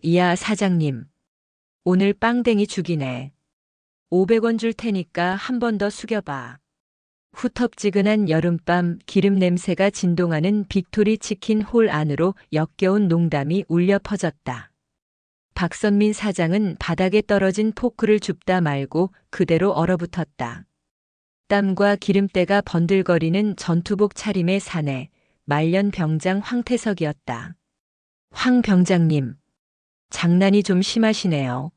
이야 사장님. 오늘 빵댕이 죽이네. 500원 줄 테니까 한 번 더 숙여봐. 후텁지근한 여름밤 기름 냄새가 진동하는 빅토리 치킨 홀 안으로 역겨운 농담이 울려 퍼졌다. 박선민 사장은 바닥에 떨어진 포크를 줍다 말고 그대로 얼어붙었다. 땀과 기름때가 번들거리는 전투복 차림의 사내, 말년 병장 황태석이었다. 황 병장님, 장난이 좀 심하시네요.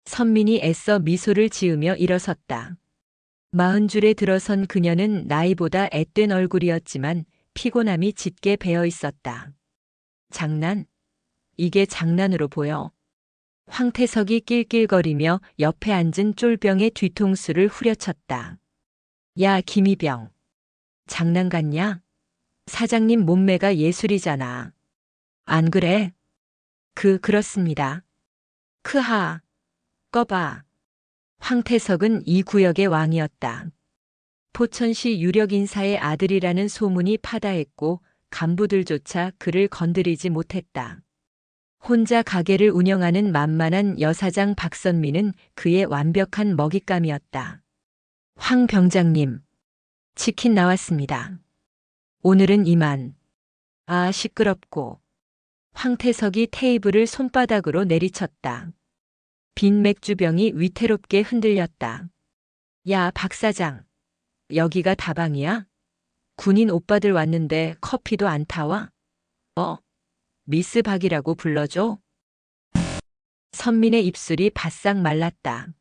선민이 애써 미소를 지으며 일어섰다. 40줄에 들어선 그녀는 나이보다 앳된 얼굴이었지만 피곤함이 짙게 배어 있었다. 장난? 이게 장난으로 보여. 황태석이 낄낄거리며 옆에 앉은 쫄병의 뒤통수를 후려쳤다. 야, 김이병. 장난 같냐? 사장님 몸매가 예술이잖아. 안 그래? 그렇습니다. 크하. 꺼봐. 황태석은 이 구역의 왕이었다. 포천시 유력 인사의 아들이라는 소문이 파다했고 간부들조차 그를 건드리지 못했다. 혼자 가게를 운영하는 만만한 여사장 박선미는 그의 완벽한 먹잇감이었다. 황 병장님, 치킨 나왔습니다. 오늘은 이만. 아, 시끄럽고. 황태석이 테이블을 손바닥으로 내리쳤다. 빈 맥주병이 위태롭게 흔들렸다. 야, 박 사장. 여기가 다방이야? 군인 오빠들 왔는데 커피도 안 타와? 미스 박이라고 불러줘? 선민의 입술이 바싹 말랐다.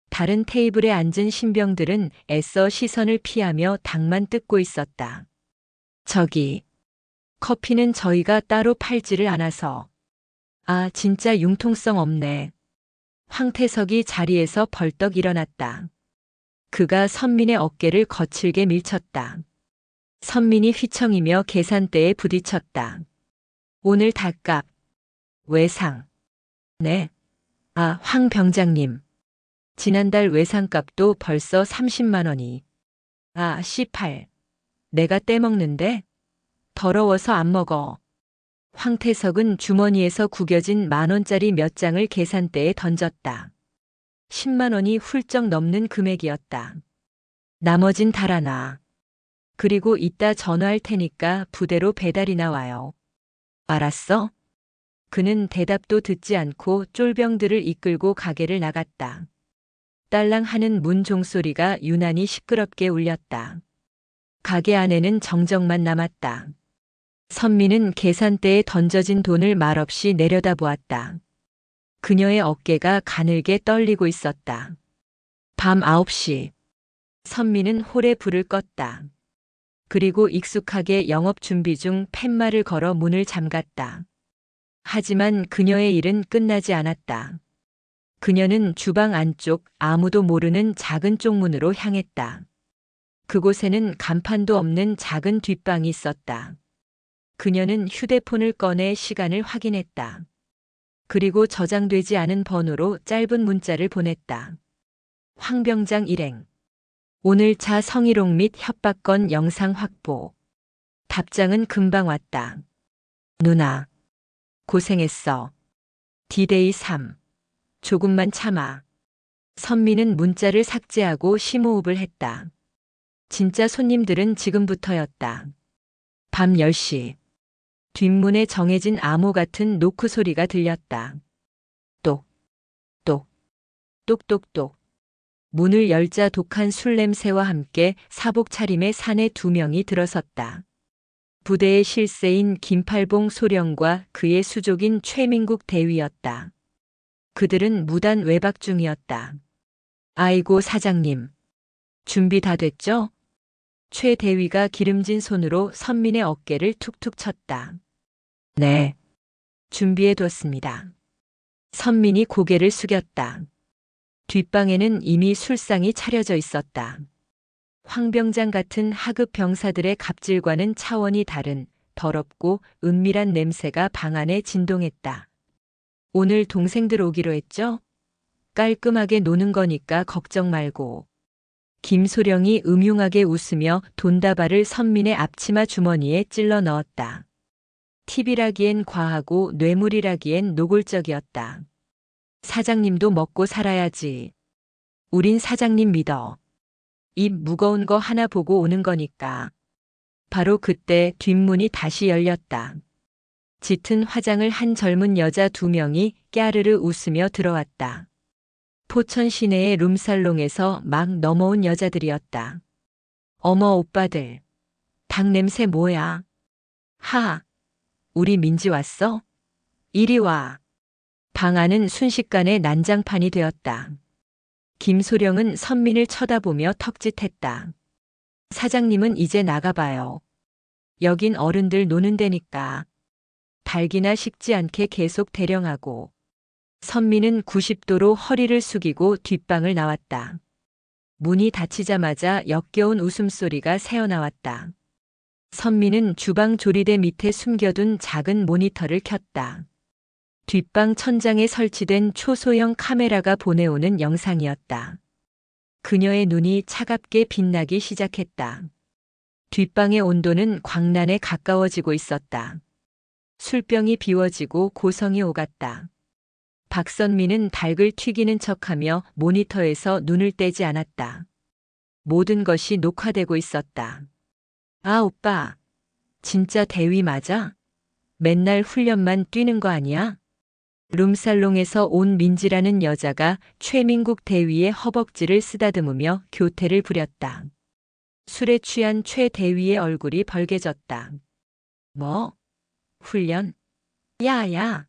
다른 테이블에 앉은 신병들은 애써 시선을 피하며 닭만 뜯고 있었다. 저기, 커피는 저희가 따로 팔지를 않아서. 아, 진짜 융통성 없네. 황태석이 자리에서 벌떡 일어났다. 그가 선민의 어깨를 거칠게 밀쳤다. 선민이 휘청이며 계산대에 부딪혔다. 오늘 닭값. 외상. 네. 아, 황 병장님. 지난달 외상값도 벌써 30만 원이. 아, 18. 내가 떼먹는데? 더러워서 안 먹어. 황태석은 주머니에서 구겨진 10,000원짜리 몇 장을 계산대에 던졌다. 10만 원이 훌쩍 넘는 금액이었다. 나머진 달아놔. 그리고 이따 전화할 테니까 부대로 배달이나 와요. 알았어? 그는 대답도 듣지 않고 쫄병들을 이끌고 가게를 나갔다. 딸랑 하는 문 종소리가 유난히 시끄럽게 울렸다. 가게 안에는 정적만 남았다. 선미는 계산대에 던져진 돈을 말없이 내려다보았다. 그녀의 어깨가 가늘게 떨리고 있었다. 밤 9시. 선미는 홀에 불을 껐다. 그리고 익숙하게 영업 준비 중 팻말을 걸어 문을 잠갔다. 하지만 그녀의 일은 끝나지 않았다. 그녀는 주방 안쪽 아무도 모르는 작은 쪽문으로 향했다. 그곳에는 간판도 없는 작은 뒷방이 있었다. 그녀는 휴대폰을 꺼내 시간을 확인했다. 그리고 저장되지 않은 번호로 짧은 문자를 보냈다. 황 병장 일행. 오늘 차 성희롱 및 협박건 영상 확보. 답장은 금방 왔다. 누나. 고생했어. 디데이 3. 조금만 참아. 선미는 문자를 삭제하고 심호흡을 했다. 진짜 손님들은 지금부터였다. 밤 10시. 뒷문에 정해진 암호 같은 노크 소리가 들렸다. 똑, 똑, 똑똑똑. 문을 열자 독한 술 냄새와 함께 사복 차림의 사내 2명이 들어섰다. 부대의 실세인 김팔봉 소령과 그의 수족인 최민국 대위였다. 그들은 무단 외박 중이었다. 아이고 사장님. 준비 다 됐죠? 최 대위가 기름진 손으로 선민의 어깨를 툭툭 쳤다. 네. 준비해뒀습니다. 선민이 고개를 숙였다. 뒷방에는 이미 술상이 차려져 있었다. 황 병장 같은 하급 병사들의 갑질과는 차원이 다른 더럽고 은밀한 냄새가 방 안에 진동했다. 오늘 동생들 오기로 했죠? 깔끔하게 노는 거니까 걱정 말고. 김소령이 음흉하게 웃으며 돈다발을 선민의 앞치마 주머니에 찔러 넣었다. TV라기엔 과하고 뇌물이라기엔 노골적이었다. 사장님도 먹고 살아야지. 우린 사장님 믿어. 입 무거운 거 하나 보고 오는 거니까. 바로 그때 뒷문이 다시 열렸다. 짙은 화장을 한 젊은 여자 2명이 깨르르 웃으며 들어왔다. 포천 시내의 룸살롱에서 막 넘어온 여자들이었다. 어머 오빠들. 닭 냄새 뭐야? 하. 우리 민지 왔어? 이리 와. 방 안은 순식간에 난장판이 되었다. 김소령은 선민을 쳐다보며 턱짓했다. 사장님은 이제 나가봐요. 여긴 어른들 노는 데니까. 닭이나 식지 않게 계속 대령하고. 선민은 90도로 허리를 숙이고 뒷방을 나왔다. 문이 닫히자마자 역겨운 웃음소리가 새어나왔다. 선민은 주방 조리대 밑에 숨겨둔 작은 모니터를 켰다. 뒷방 천장에 설치된 초소형 카메라가 보내오는 영상이었다. 그녀의 눈이 차갑게 빛나기 시작했다. 뒷방의 온도는 광란에 가까워지고 있었다. 술병이 비워지고 고성이 오갔다. 박선미는 닭을 튀기는 척하며 모니터에서 눈을 떼지 않았다. 모든 것이 녹화되고 있었다. 아, 오빠. 진짜 대위 맞아? 맨날 훈련만 뛰는 거 아니야? 룸살롱에서 온 민지라는 여자가 최민국 대위의 허벅지를 쓰다듬으며 교태를 부렸다. 술에 취한 최 대위의 얼굴이 벌개졌다. 뭐? 훈련? 야야.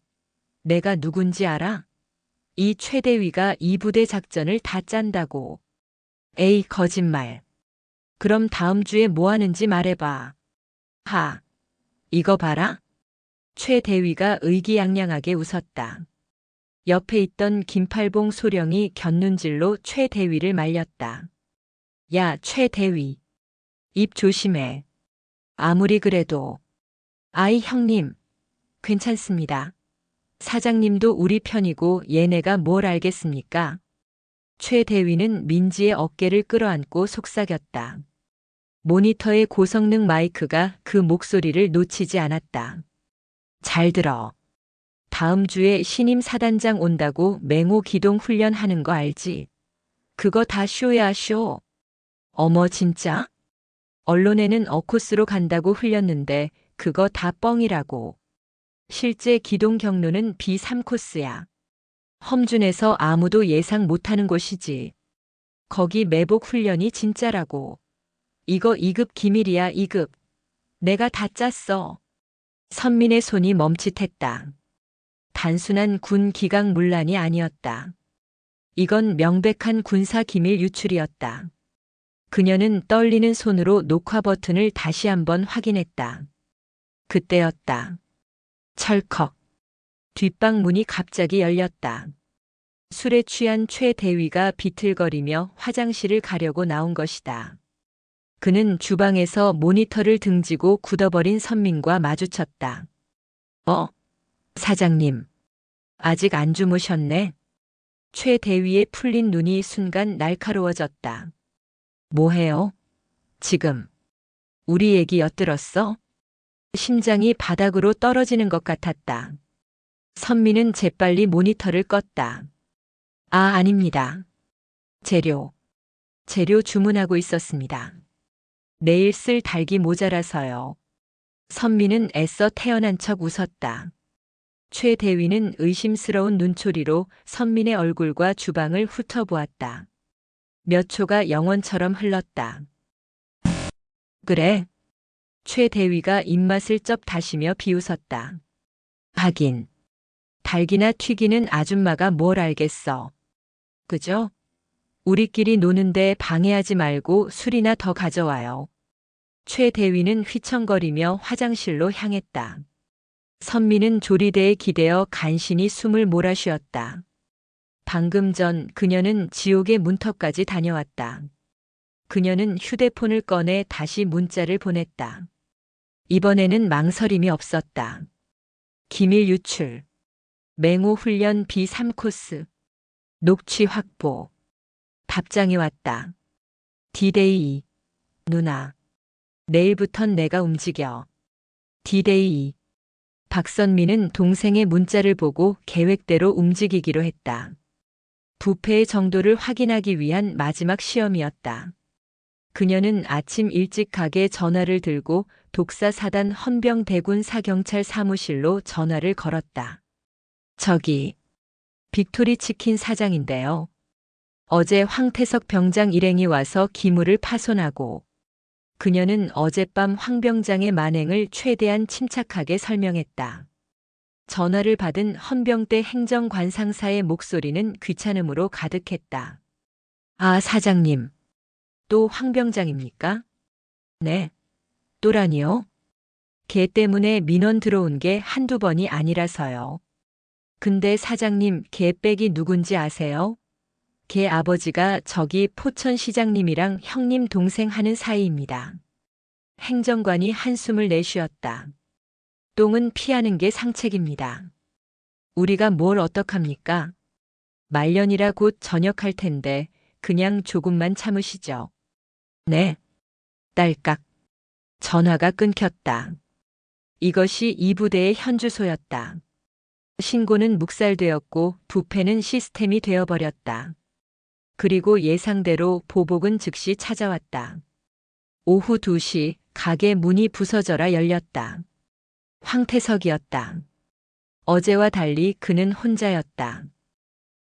내가 누군지 알아? 이 최 대위가 이 부대 작전을 다 짠다고. 에이, 거짓말. 그럼 다음 주에 뭐 하는지 말해봐. 하. 이거 봐라. 최 대위가 의기양양하게 웃었다. 옆에 있던 김팔봉 소령이 곁눈질로 최 대위를 말렸다. 야, 최 대위. 입 조심해. 아무리 그래도. 아이 형님. 괜찮습니다. 사장님도 우리 편이고 얘네가 뭘 알겠습니까? 최 대위는 민지의 어깨를 끌어안고 속삭였다. 모니터의 고성능 마이크가 그 목소리를 놓치지 않았다. 잘 들어. 다음 주에 신임 사단장 온다고 맹호 기동 훈련하는 거 알지? 그거 다 쇼야, 쇼. 어머 진짜? 언론에는 어코스로 간다고 흘렸는데 그거 다 뻥이라고. 실제 기동 경로는 B3코스야. 험준에서 아무도 예상 못하는 곳이지. 거기 매복 훈련이 진짜라고. 이거 2급 기밀이야, 2급. 내가 다 짰어. 선민의 손이 멈칫했다. 단순한 군 기강 문란이 아니었다. 이건 명백한 군사 기밀 유출이었다. 그녀는 떨리는 손으로 녹화 버튼을 다시 한번 확인했다. 그때였다. 철컥. 뒷방 문이 갑자기 열렸다. 술에 취한 최 대위가 비틀거리며 화장실을 가려고 나온 것이다. 그는 주방에서 모니터를 등지고 굳어버린 선민과 마주쳤다. 사장님. 아직 안 주무셨네? 최 대위의 풀린 눈이 순간 날카로워졌다. 뭐해요? 지금. 우리 얘기 엿들었어? 심장이 바닥으로 떨어지는 것 같았다. 선미는 재빨리 모니터를 껐다. 아, 아닙니다. 재료 주문하고 있었습니다. 내일 쓸 닭이 모자라서요. 선미는 애써 태어난 척 웃었다. 최 대위는 의심스러운 눈초리로 선민의 얼굴과 주방을 훑어보았다. 몇 초가 영원처럼 흘렀다. 그래. 최 대위가 입맛을 쩝 다시며 비웃었다. 하긴. 닭이나 튀기는 아줌마가 뭘 알겠어. 그죠? 우리끼리 노는데 방해하지 말고 술이나 더 가져와요. 최 대위는 휘청거리며 화장실로 향했다. 선미는 조리대에 기대어 간신히 숨을 몰아쉬었다. 방금 전 그녀는 지옥의 문턱까지 다녀왔다. 그녀는 휴대폰을 꺼내 다시 문자를 보냈다. 이번에는 망설임이 없었다. 기밀 유출. 맹호 훈련 B3코스. 녹취 확보. 답장이 왔다. 디데이. 누나. 내일부턴 내가 움직여. 디데이. 박선미는 동생의 문자를 보고 계획대로 움직이기로 했다. 부패의 정도를 확인하기 위한 마지막 시험이었다. 그녀는 아침 일찍 가게 전화를 들고 독사 사단 헌병대군 사경찰 사무실로 전화를 걸었다. 저기, 빅토리 치킨 사장인데요. 어제 황태석 병장 일행이 와서 기물을 파손하고 그녀는 어젯밤 황 병장의 만행을 최대한 침착하게 설명했다. 전화를 받은 헌병대 행정관상사의 목소리는 귀찮음으로 가득했다. 아, 사장님. 또 황 병장입니까? 네. 또라니요? 걔 때문에 민원 들어온 게 한두 번이 아니라서요. 근데 사장님, 걔 빽이 누군지 아세요? 걔 아버지가 저기 포천시장님이랑 형님 동생 하는 사이입니다. 행정관이 한숨을 내쉬었다. 똥은 피하는 게 상책입니다. 우리가 뭘 어떡합니까? 말년이라 곧 전역할 텐데 그냥 조금만 참으시죠. 네. 딸깍. 전화가 끊겼다. 이것이 이 부대의 현주소였다. 신고는 묵살되었고 부패는 시스템이 되어버렸다. 그리고 예상대로 보복은 즉시 찾아왔다. 오후 2시 가게 문이 부서져라 열렸다. 황태석이었다. 어제와 달리 그는 혼자였다.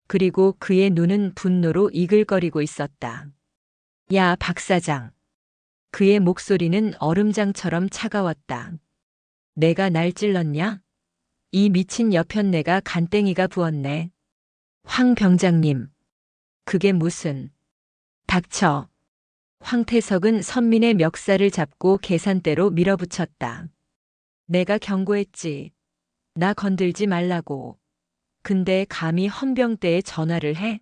그리고 그의 눈은 분노로 이글거리고 있었다. 야, 박 사장. 그의 목소리는 얼음장처럼 차가웠다. 내가 날 찔렀냐? 이 미친 여편네가 간땡이가 부었네. 황 병장님. 그게 무슨. 닥쳐. 황태석은 선민의 멱살을 잡고 계산대로 밀어붙였다. 내가 경고했지. 나 건들지 말라고. 근데 감히 헌병대에 전화를 해?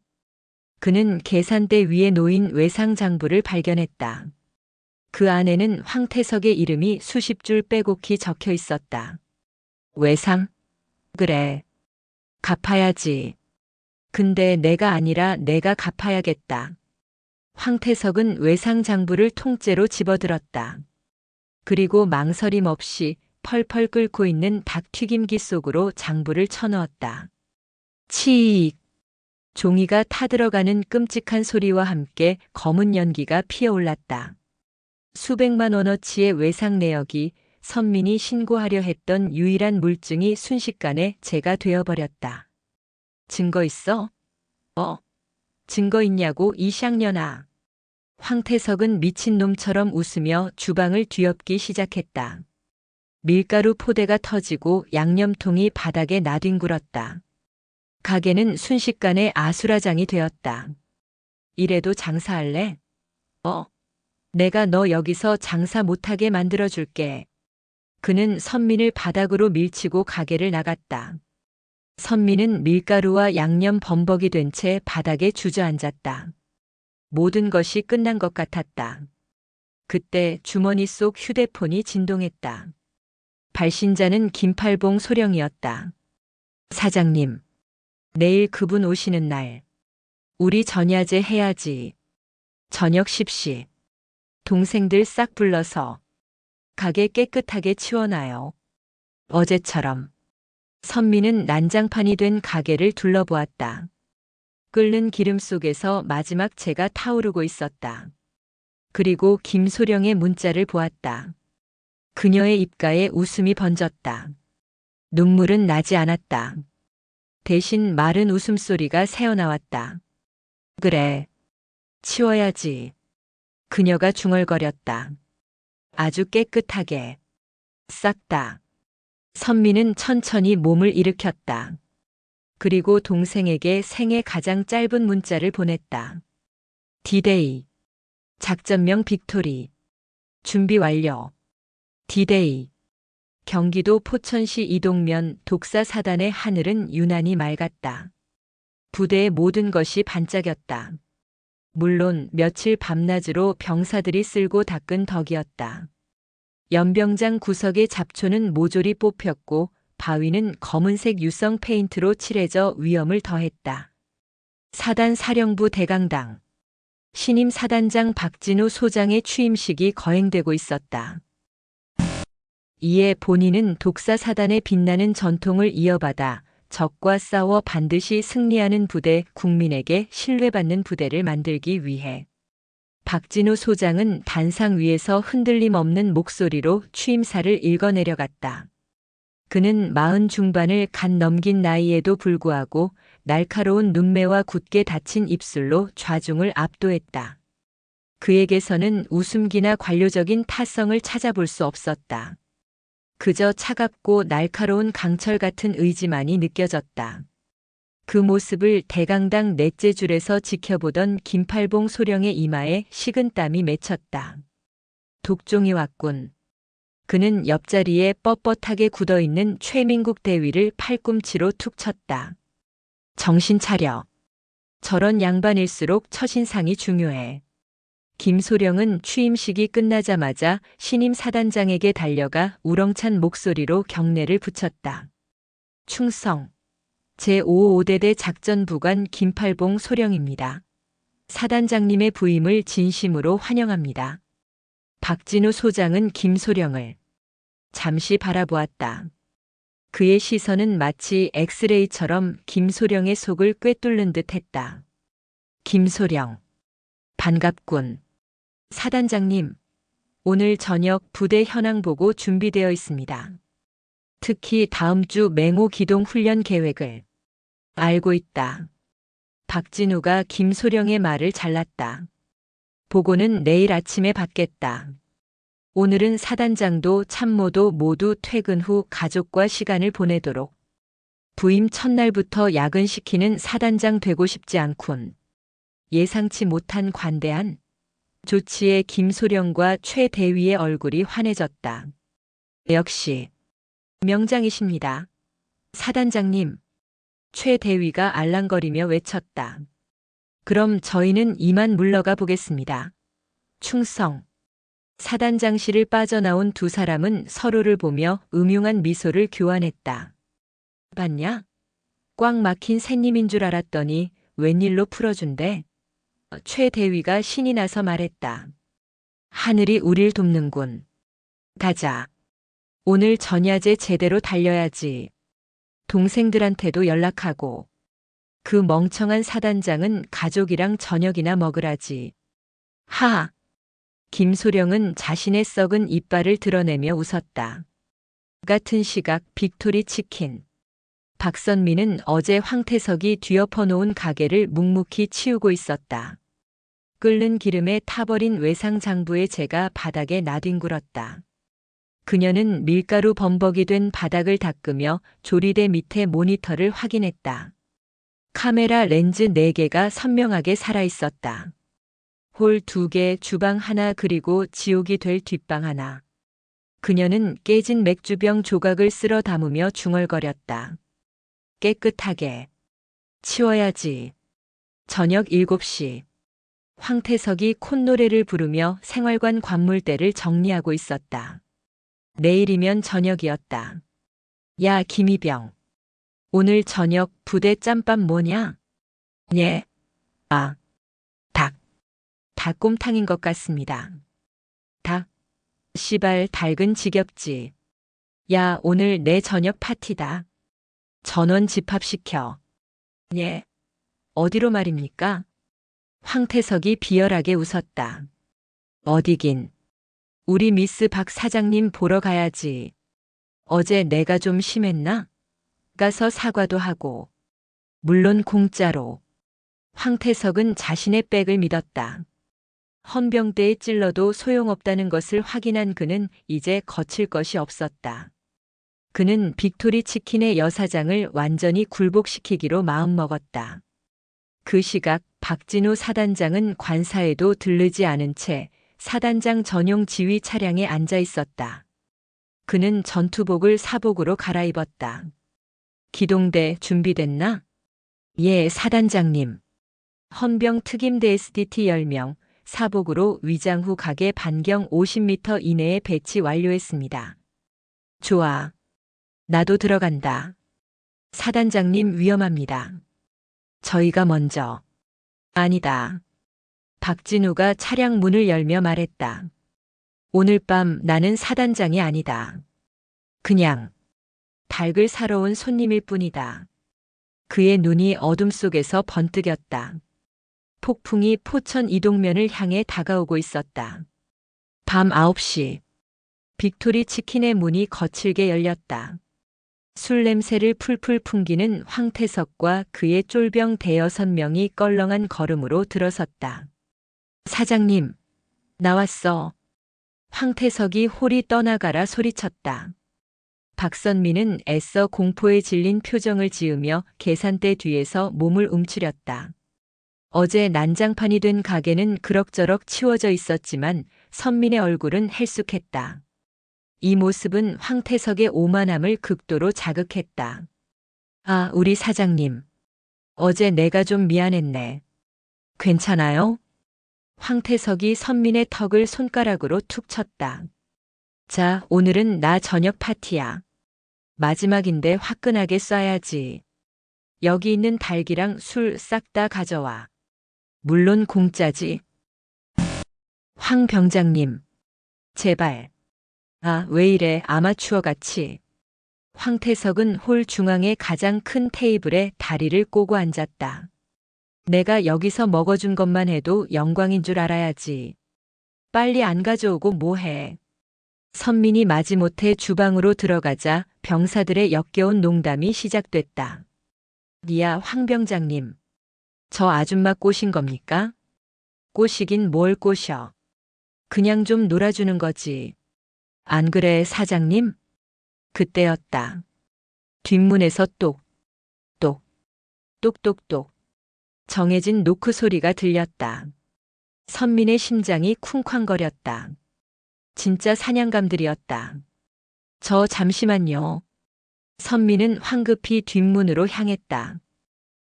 그는 계산대 위에 놓인 외상장부를 발견했다. 그 안에는 황태석의 이름이 수십 줄 빼곡히 적혀 있었다. 외상? 그래. 갚아야지. 근데 내가 아니라 내가 갚아야겠다. 황태석은 외상장부를 통째로 집어들었다. 그리고 망설임 없이 펄펄 끓고 있는 닭튀김기 속으로 장부를 쳐넣었다. 치익. 종이가 타들어가는 끔찍한 소리와 함께 검은 연기가 피어올랐다. 수백만 원어치의 외상 내역이 선민이 신고하려 했던 유일한 물증이 순식간에 재가 되어버렸다. 증거 있어? 증거 있냐고 이 쌍년아. 황태석은 미친놈처럼 웃으며 주방을 뒤엎기 시작했다. 밀가루 포대가 터지고 양념통이 바닥에 나뒹굴었다. 가게는 순식간에 아수라장이 되었다. 이래도 장사할래? 내가 너 여기서 장사 못하게 만들어줄게. 그는 선민을 바닥으로 밀치고 가게를 나갔다. 선민은 밀가루와 양념 범벅이 된 채 바닥에 주저앉았다. 모든 것이 끝난 것 같았다. 그때 주머니 속 휴대폰이 진동했다. 발신자는 김팔봉 소령이었다. 사장님, 내일 그분 오시는 날. 우리 전야제 해야지. 저녁 10시. 동생들 싹 불러서 가게 깨끗하게 치워놔요. 어제처럼. 선미는 난장판이 된 가게를 둘러보았다. 끓는 기름 속에서 마지막 재가 타오르고 있었다. 그리고 김소령의 문자를 보았다. 그녀의 입가에 웃음이 번졌다. 눈물은 나지 않았다. 대신 마른 웃음소리가 새어나왔다. 그래. 치워야지. 그녀가 중얼거렸다. 아주 깨끗하게. 싹 다. 선미는 천천히 몸을 일으켰다. 그리고 동생에게 생애 가장 짧은 문자를 보냈다. 디데이. 작전명 빅토리. 준비 완료. 디데이. 경기도 포천시 이동면 독사 사단의 하늘은 유난히 맑았다. 부대의 모든 것이 반짝였다. 물론 며칠 밤낮으로 병사들이 쓸고 닦은 덕이었다. 연병장 구석의 잡초는 모조리 뽑혔고 바위는 검은색 유성 페인트로 칠해져 위엄을 더했다. 사단 사령부 대강당. 신임 사단장 박진우 소장의 취임식이 거행되고 있었다. 이에 본인은 독사 사단의 빛나는 전통을 이어받아 적과 싸워 반드시 승리하는 부대, 국민에게 신뢰받는 부대를 만들기 위해 박진우 소장은 단상 위에서 흔들림 없는 목소리로 취임사를 읽어내려갔다. 그는 40 중반을 갓 넘긴 나이에도 불구하고 날카로운 눈매와 굳게 닫힌 입술로 좌중을 압도했다. 그에게서는 웃음기나 관료적인 타성을 찾아볼 수 없었다. 그저 차갑고 날카로운 강철 같은 의지만이 느껴졌다. 그 모습을 대강당 넷째 줄에서 지켜보던 김팔봉 소령의 이마에 식은땀이 맺혔다. 독종이 왔군. 그는 옆자리에 뻣뻣하게 굳어있는 최민국 대위를 팔꿈치로 툭 쳤다. 정신 차려. 저런 양반일수록 처신상이 중요해. 김소령은 취임식이 끝나자마자 신임 사단장에게 달려가 우렁찬 목소리로 경례를 붙였다. 충성. 제55대대 작전부관 김팔봉 소령입니다. 사단장님의 부임을 진심으로 환영합니다. 박진우 소장은 김소령을 잠시 바라보았다. 그의 시선은 마치 엑스레이처럼 김소령의 속을 꿰뚫는 듯 했다. 김소령. 반갑군. 사단장님, 오늘 저녁 부대 현황 보고 준비되어 있습니다. 특히 다음 주 맹호 기동 훈련 계획을 알고 있다. 박진우가 김소령의 말을 잘랐다. 보고는 내일 아침에 받겠다. 오늘은 사단장도 참모도 모두 퇴근 후 가족과 시간을 보내도록. 부임 첫날부터 야근시키는 사단장 되고 싶지 않군. 예상치 못한 관대한 조치에 김소령과 최 대위의 얼굴이 환해졌다. 역시 명장이십니다. 사단장님. 최 대위가 알랑거리며 외쳤다. 그럼 저희는 이만 물러가 보겠습니다. 충성. 사단장실을 빠져나온 두 사람은 서로를 보며 음흉한 미소를 교환했다. 봤냐? 꽉 막힌 새님인 줄 알았더니 웬일로 풀어준대? 최 대위가 신이 나서 말했다. 하늘이 우릴 돕는군. 가자. 오늘 전야제 제대로 달려야지. 동생들한테도 연락하고. 그 멍청한 사단장은 가족이랑 저녁이나 먹으라지. 하! 김소령은 자신의 썩은 이빨을 드러내며 웃었다. 같은 시각 빅토리 치킨. 박선미는 어제 황태석이 뒤엎어 놓은 가게를 묵묵히 치우고 있었다. 끓는 기름에 타버린 외상장부의 재가 바닥에 나뒹굴었다. 그녀는 밀가루 범벅이 된 바닥을 닦으며 조리대 밑에 모니터를 확인했다. 카메라 렌즈 4개가 선명하게 살아있었다. 홀 2개, 주방 하나 그리고 지옥이 될 뒷방 하나. 그녀는 깨진 맥주병 조각을 쓸어 담으며 중얼거렸다. 깨끗하게. 치워야지. 저녁 7시. 황태석이 콧노래를 부르며 생활관 관물대를 정리하고 있었다. 내일이면 저녁이었다. 야, 김이병. 오늘 저녁 부대 짬밥 뭐냐? 예. 아. 닭. 닭곰탕인 것 같습니다. 닭. 씨발 닭은 지겹지. 야, 오늘 내 저녁 파티다. 전원 집합시켜. 예. 어디로 말입니까? 황태석이 비열하게 웃었다. 어디긴. 우리 미스 박 사장님 보러 가야지. 어제 내가 좀 심했나? 가서 사과도 하고. 물론 공짜로. 황태석은 자신의 백을 믿었다. 헌병대에 찔러도 소용없다는 것을 확인한 그는 이제 거칠 것이 없었다. 그는 빅토리 치킨의 여사장을 완전히 굴복시키기로 마음먹었다. 그 시각 박진우 사단장은 관사에도 들르지 않은 채 사단장 전용 지휘 차량에 앉아 있었다. 그는 전투복을 사복으로 갈아입었다. 기동대 준비됐나? 예, 사단장님. 헌병 특임대 SDT 10명, 사복으로 위장 후 가게 반경 50m 이내에 배치 완료했습니다. 좋아. 나도 들어간다. 사단장님 위험합니다. 저희가 먼저. 아니다. 박진우가 차량 문을 열며 말했다. 오늘 밤 나는 사단장이 아니다. 그냥 닭을 사러 온 손님일 뿐이다. 그의 눈이 어둠 속에서 번뜩였다. 폭풍이 포천 이동면을 향해 다가오고 있었다. 밤 9시. 빅토리 치킨의 문이 거칠게 열렸다. 술 냄새를 풀풀 풍기는 황태석과 그의 쫄병 대여섯 명이 껄렁한 걸음으로 들어섰다. 사장님, 나왔어. 황태석이 홀이 떠나가라 소리쳤다. 박선미는 애써 공포에 질린 표정을 지으며 계산대 뒤에서 몸을 움츠렸다. 어제 난장판이 된 가게는 그럭저럭 치워져 있었지만 선민의 얼굴은 헬쑥했다. 이 모습은 황태석의 오만함을 극도로 자극했다. 아, 우리 사장님. 어제 내가 좀 미안했네. 괜찮아요? 황태석이 선민의 턱을 손가락으로 툭 쳤다. 자, 오늘은 나 저녁 파티야. 마지막인데 화끈하게 쏴야지. 여기 있는 닭이랑 술 싹 다 가져와. 물론 공짜지. 황 병장님. 제발. 아, 왜 이래 아마추어 같이. 황태석은 홀 중앙의 가장 큰 테이블에 다리를 꼬고 앉았다. 내가 여기서 먹어준 것만 해도 영광인 줄 알아야지. 빨리 안 가져오고 뭐해. 선민이 마지못해 주방으로 들어가자 병사들의 역겨운 농담이 시작됐다. 니야 황 병장님. 저 아줌마 꼬신 겁니까? 꼬시긴 뭘 꼬셔. 그냥 좀 놀아주는 거지. 안 그래 사장님? 그때였다. 뒷문에서 똑똑 똑똑똑 정해진 노크 소리가 들렸다. 선민의 심장이 쿵쾅거렸다. 진짜 사냥감들이었다. 저 잠시만요. 선민은 황급히 뒷문으로 향했다.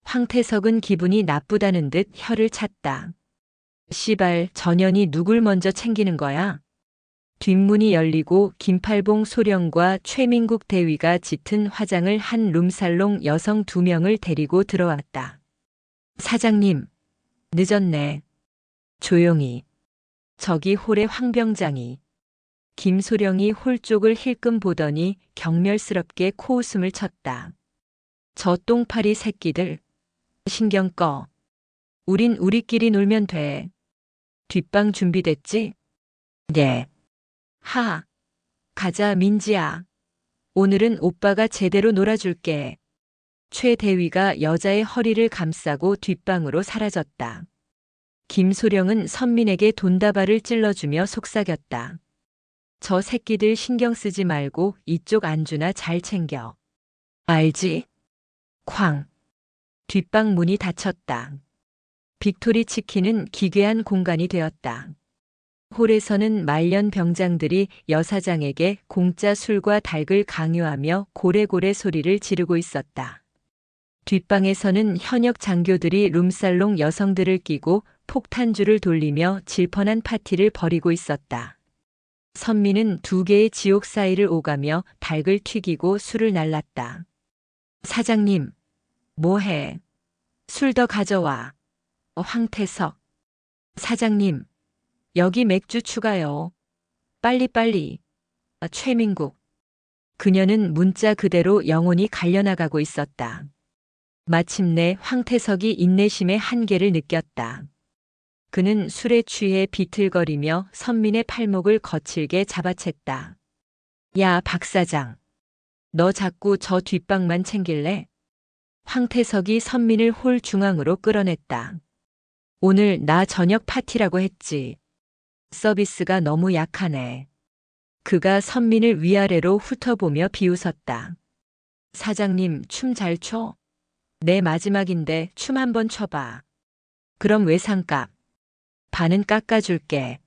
황태석은 기분이 나쁘다는 듯 혀를 찼다. 씨발, 전현이 누굴 먼저 챙기는 거야? 뒷문이 열리고 김팔봉 소령과 최민국 대위가 짙은 화장을 한 룸살롱 여성 2명을 데리고 들어왔다. 사장님, 늦었네. 조용히. 저기 홀의 황 병장이. 김소령이 홀 쪽을 힐끔 보더니 경멸스럽게 코웃음을 쳤다. 저 똥파리 새끼들. 신경 꺼. 우린 우리끼리 놀면 돼. 뒷방 준비됐지? 네. 하. 가자 민지야. 오늘은 오빠가 제대로 놀아줄게. 최 대위가 여자의 허리를 감싸고 뒷방으로 사라졌다. 김소령은 선민에게 돈다발을 찔러주며 속삭였다. 저 새끼들 신경 쓰지 말고 이쪽 안주나 잘 챙겨. 알지? 쾅. 뒷방 문이 닫혔다. 빅토리 치킨은 기괴한 공간이 되었다. 홀에서는 말년 병장들이 여사장에게 공짜 술과 닭을 강요하며 고래고래 소리를 지르고 있었다. 뒷방에서는 현역 장교들이 룸살롱 여성들을 끼고 폭탄주를 돌리며 질펀한 파티를 벌이고 있었다. 선미는 2개의 지옥 사이를 오가며 닭을 튀기고 술을 날랐다. 사장님, 뭐해? 술 더 가져와. 황태석. 사장님, 여기 맥주 추가요. 빨리빨리. 최민국. 그녀는 문자 그대로 영혼이 갈려나가고 있었다. 마침내 황태석이 인내심의 한계를 느꼈다. 그는 술에 취해 비틀거리며 선민의 팔목을 거칠게 잡아챘다. 야, 박 사장. 너 자꾸 저 뒷방만 챙길래? 황태석이 선민을 홀 중앙으로 끌어냈다. 오늘 나 저녁 파티라고 했지. 서비스가 너무 약하네. 그가 선민을 위아래로 훑어보며 비웃었다. 사장님, 춤 잘 춰? 내 마지막인데 춤 한번 춰봐. 그럼 외상값. 반은 깎아줄게.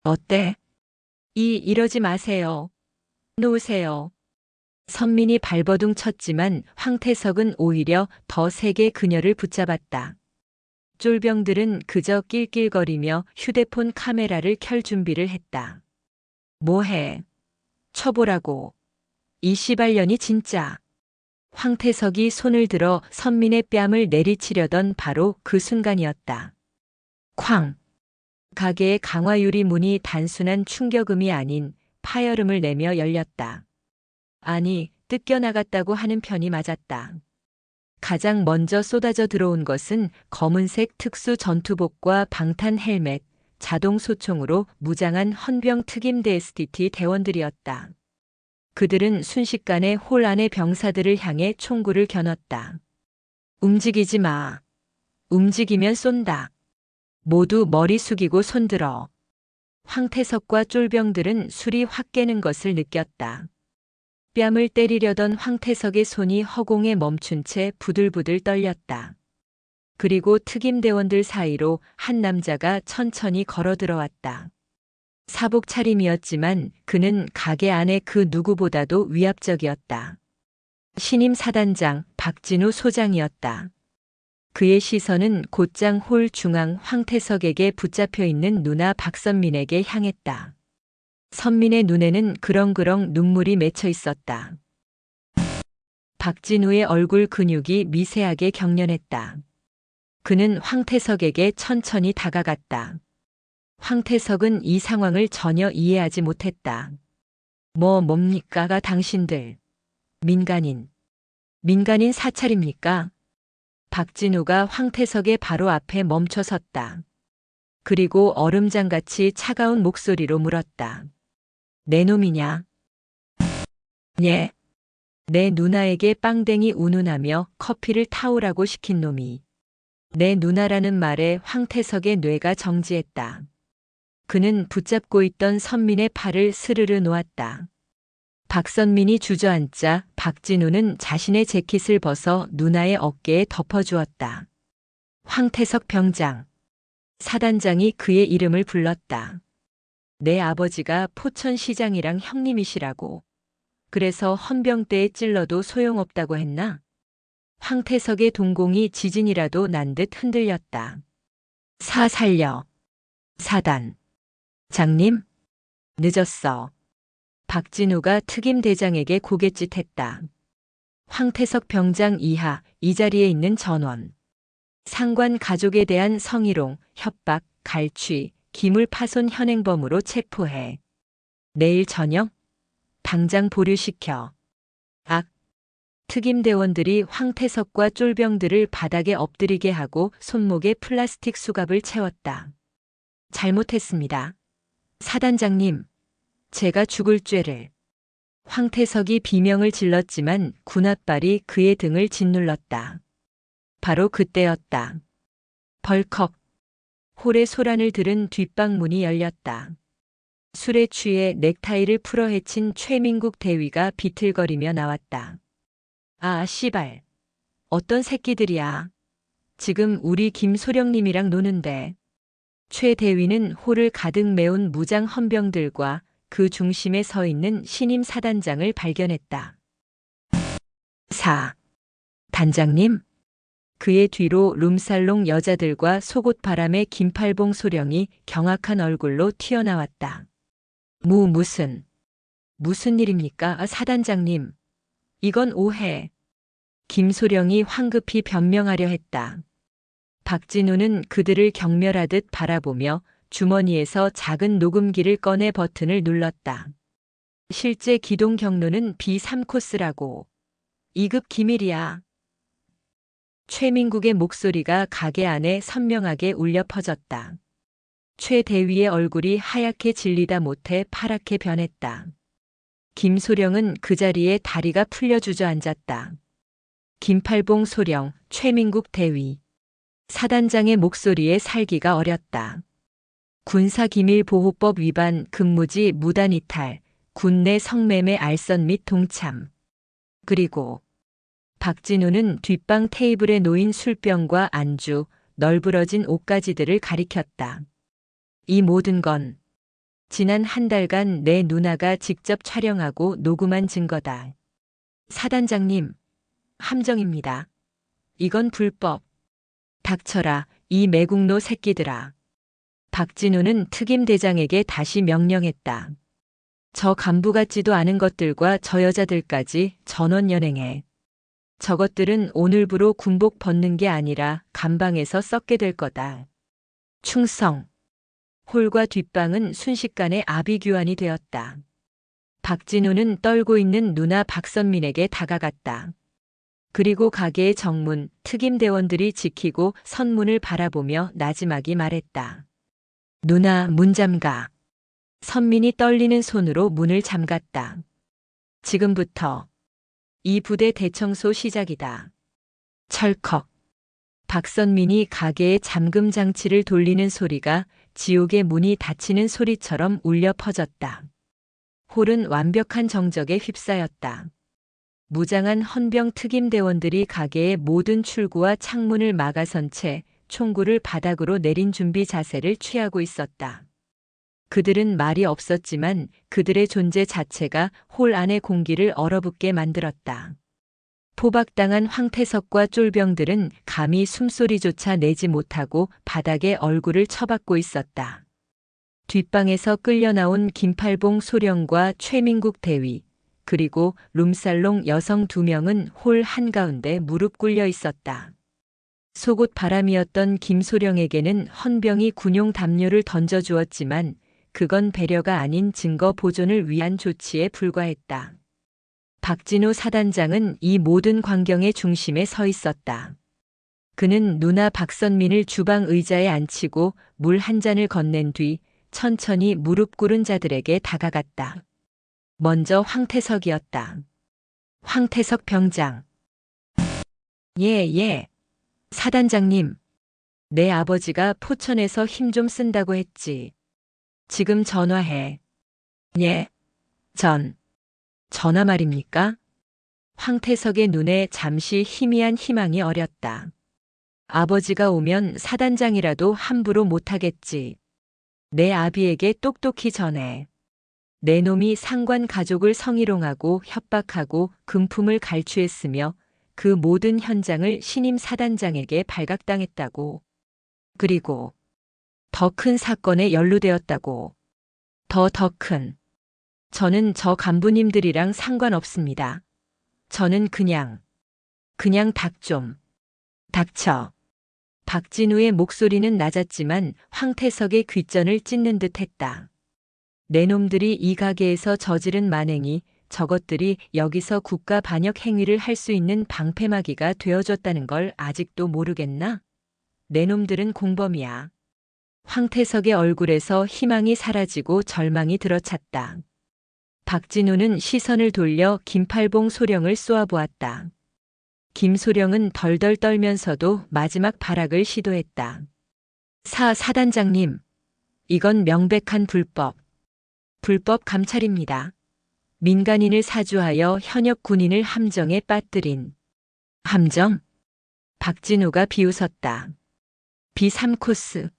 어때? 이러지 마세요. 놓으세요. 선민이 발버둥 쳤지만 황태석은 오히려 더 세게 그녀를 붙잡았다. 쫄병들은 그저 낄낄거리며 휴대폰 카메라를 켤 준비를 했다. 뭐해? 쳐보라고. 이 시발년이 진짜. 황태석이 손을 들어 선민의 뺨을 내리치려던 바로 그 순간이었다. 쾅! 가게의 강화유리 문이 단순한 충격음이 아닌 파열음을 내며 열렸다. 아니, 뜯겨나갔다고 하는 편이 맞았다. 가장 먼저 쏟아져 들어온 것은 검은색 특수 전투복과 방탄 헬멧, 자동 소총으로 무장한 헌병 특임대 SDT 대원들이었다. 그들은 순식간에 홀 안의 병사들을 향해 총구를 겨눴다. 움직이지 마. 움직이면 쏜다. 모두 머리 숙이고 손들어. 황태석과 쫄병들은 술이 확 깨는 것을 느꼈다. 뺨을 때리려던 황태석의 손이 허공에 멈춘 채 부들부들 떨렸다. 그리고 특임대원들 사이로 한 남자가 천천히 걸어 들어왔다. 사복 차림이었지만 그는 가게 안의 그 누구보다도 위압적이었다. 신임 사단장 박진우 소장이었다. 그의 시선은 곧장 홀 중앙 황태석에게 붙잡혀 있는 누나 박선민에게 향했다. 선민의 눈에는 그렁그렁 눈물이 맺혀 있었다. 박진우의 얼굴 근육이 미세하게 경련했다. 그는 황태석에게 천천히 다가갔다. 황태석은 이 상황을 전혀 이해하지 못했다. 뭡니까가 당신들. 민간인 사찰입니까? 박진우가 황태석의 바로 앞에 멈춰 섰다. 그리고 얼음장같이 차가운 목소리로 물었다. 내 놈이냐? 예. 내 누나에게 빵댕이 운운하며 커피를 타오라고 시킨 놈이. 내 누나라는 말에 황태석의 뇌가 정지했다. 그는 붙잡고 있던 선민의 팔을 스르르 놓았다. 박선민이 주저앉자 박진우는 자신의 재킷을 벗어 누나의 어깨에 덮어주었다. 황태석 병장. 사단장이 그의 이름을 불렀다. 내 아버지가 포천시장이랑 형님이시라고. 그래서 헌병대에 찔러도 소용없다고 했나? 황태석의 동공이 지진이라도 난 듯 흔들렸다. 살려. 사단. 장님? 늦었어. 박진우가 특임대장에게 고갯짓했다. 황태석 병장 이하 이 자리에 있는 전원. 상관 가족에 대한 성희롱, 협박, 갈취, 기물 파손 현행범으로 체포해. 내일 저녁? 당장 보류시켜. 특임대원들이 황태석과 쫄병들을 바닥에 엎드리게 하고 손목에 플라스틱 수갑을 채웠다. 잘못했습니다. 사단장님, 제가 죽을 죄를. 황태석이 비명을 질렀지만 군홧발이 그의 등을 짓눌렀다. 바로 그때였다. 벌컥. 홀의 소란을 들은 뒷방문이 열렸다. 술에 취해 넥타이를 풀어 헤친 최민국 대위가 비틀거리며 나왔다. 아, 씨발. 어떤 새끼들이야. 지금 우리 김소령님이랑 노는데. 최 대위는 홀을 가득 메운 무장 헌병들과 그 중심에 서 있는 신임 사단장을 발견했다. 단장님? 그의 뒤로 룸살롱 여자들과 속옷바람의 긴팔봉 소령이 경악한 얼굴로 튀어나왔다. 무슨 일입니까? 사단장님. 이건 오해. 김소령이 황급히 변명하려 했다. 박진우는 그들을 경멸하듯 바라보며 주머니에서 작은 녹음기를 꺼내 버튼을 눌렀다. 실제 기동 경로는 B3코스라고. 2급 기밀이야. 최민국의 목소리가 가게 안에 선명하게 울려 퍼졌다. 최 대위의 얼굴이 하얗게 질리다 못해 파랗게 변했다. 김소령은 그 자리에 다리가 풀려 주저앉았다. 긴팔봉 소령, 최민국 대위. 사단장의 목소리에 살기가 어렸다. 군사기밀보호법 위반, 근무지 무단 이탈, 군내 성매매 알선 및 동참. 그리고 박진우는 뒷방 테이블에 놓인 술병과 안주, 널브러진 옷가지들을 가리켰다. 이 모든 건 지난 한 달간 내 누나가 직접 촬영하고 녹음한 증거다. 사단장님, 함정입니다. 이건 불법. 닥쳐라, 이 매국노 새끼들아. 박진우는 특임대장에게 다시 명령했다. 저 간부 같지도 않은 것들과 저 여자들까지 전원 연행해. 저것들은 오늘부로 군복 벗는 게 아니라 감방에서 썩게 될 거다. 충성. 홀과 뒷방은 순식간에 아비규환이 되었다. 박진우는 떨고 있는 누나 박선민에게 다가갔다. 그리고 가게의 정문, 특임대원들이 지키고 선문을 바라보며 나지막이 말했다. 누나, 문 잠가. 선민이 떨리는 손으로 문을 잠갔다. 지금부터 이 부대 대청소 시작이다. 철컥. 박선민이 가게의 잠금 장치를 돌리는 소리가 지옥의 문이 닫히는 소리처럼 울려 퍼졌다. 홀은 완벽한 정적에 휩싸였다. 무장한 헌병 특임대원들이 가게의 모든 출구와 창문을 막아선 채 총구를 바닥으로 내린 준비 자세를 취하고 있었다. 그들은 말이 없었지만 그들의 존재 자체가 홀 안의 공기를 얼어붙게 만들었다. 포박당한 황태석과 쫄병들은 감히 숨소리조차 내지 못하고 바닥에 얼굴을 처박고 있었다. 뒷방에서 끌려나온 김팔봉 소령과 최민국 대위, 그리고 룸살롱 여성 2명은 홀 한가운데 무릎 꿇려 있었다. 속옷 바람이었던 김소령에게는 헌병이 군용 담요를 던져주었지만 그건 배려가 아닌 증거 보존을 위한 조치에 불과했다. 박진우 사단장은 이 모든 광경의 중심에 서 있었다. 그는 누나 박선민을 주방 의자에 앉히고 물 한 잔을 건넨 뒤 천천히 무릎 꿇은 자들에게 다가갔다. 먼저 황태석이었다. 황태석 병장. 예. 사단장님. 내 아버지가 포천에서 힘 좀 쓴다고 했지. 지금 전화해. 예. 전화 말입니까? 황태석의 눈에 잠시 희미한 희망이 어렸다. 아버지가 오면 사단장이라도 함부로 못하겠지. 내 아비에게 똑똑히 전해. 내 놈이 상관 가족을 성희롱하고 협박하고 금품을 갈취했으며 그 모든 현장을 신임 사단장에게 발각당했다고. 그리고 더 큰 사건에 연루되었다고. 더 큰. 저는 저 간부님들이랑 상관없습니다. 저는 그냥 닭 좀. 닥쳐. 박진우의 목소리는 낮았지만 황태석의 귓전을 찢는 듯 했다. 내 놈들이 이 가게에서 저지른 만행이 저것들이 여기서 국가 반역 행위를 할 수 있는 방패막이가 되어줬다는 걸 아직도 모르겠나? 내 놈들은 공범이야. 황태석의 얼굴에서 희망이 사라지고 절망이 들어찼다. 박진우는 시선을 돌려 김팔봉 소령을 쏘아보았다. 김소령은 덜덜 떨면서도 마지막 발악을 시도했다. 사단장님, 이건 명백한 불법 감찰입니다. 민간인을 사주하여 현역 군인을 함정에 빠뜨린. 함정? 박진우가 비웃었다. B3코스.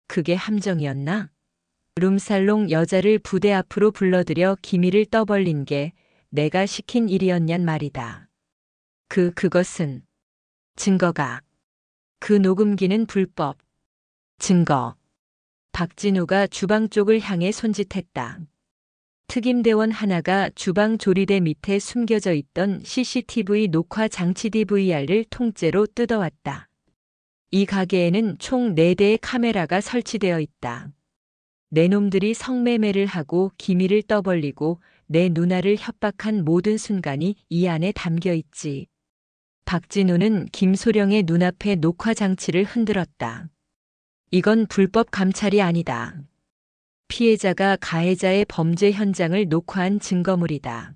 그게 함정이었나? 룸살롱 여자를 부대 앞으로 불러들여 기미를 떠벌린 게 내가 시킨 일이었냔 말이다. 그것은 증거가. 그 녹음기는 불법. 증거. 박진우가 주방 쪽을 향해 손짓했다. 특임대원 하나가 주방 조리대 밑에 숨겨져 있던 CCTV 녹화 장치 DVR을 통째로 뜯어왔다. 이 가게에는 총 4대의 카메라가 설치되어 있다. 내 놈들이 성매매를 하고 기미를 떠벌리고 내 누나를 협박한 모든 순간이 이 안에 담겨 있지. 박진우는 김소령의 눈앞에 녹화 장치를 흔들었다. 이건 불법 감찰이 아니다. 피해자가 가해자의 범죄 현장을 녹화한 증거물이다.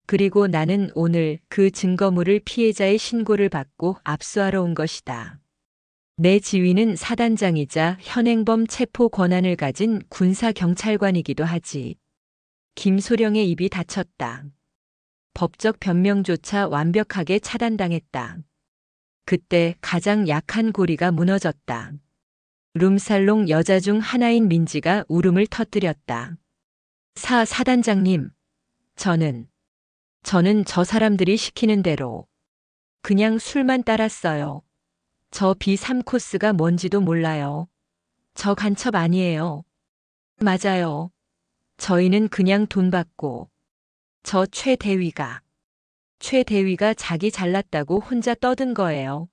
그리고 나는 오늘 그 증거물을 피해자의 신고를 받고 압수하러 온 것이다. 내 지위는 사단장이자 현행범 체포 권한을 가진 군사경찰관이기도 하지. 김소령의 입이 닫혔다. 법적 변명조차 완벽하게 차단당했다. 그때 가장 약한 고리가 무너졌다. 룸살롱 여자 중 하나인 민지가 울음을 터뜨렸다. 사단장님, 저는 저 사람들이 시키는 대로 그냥 술만 따랐어요. 저 B3코스가 뭔지도 몰라요. 저 간첩 아니에요. 맞아요. 저희는 그냥 돈 받고 저 최 대위가 자기 잘났다고 혼자 떠든 거예요.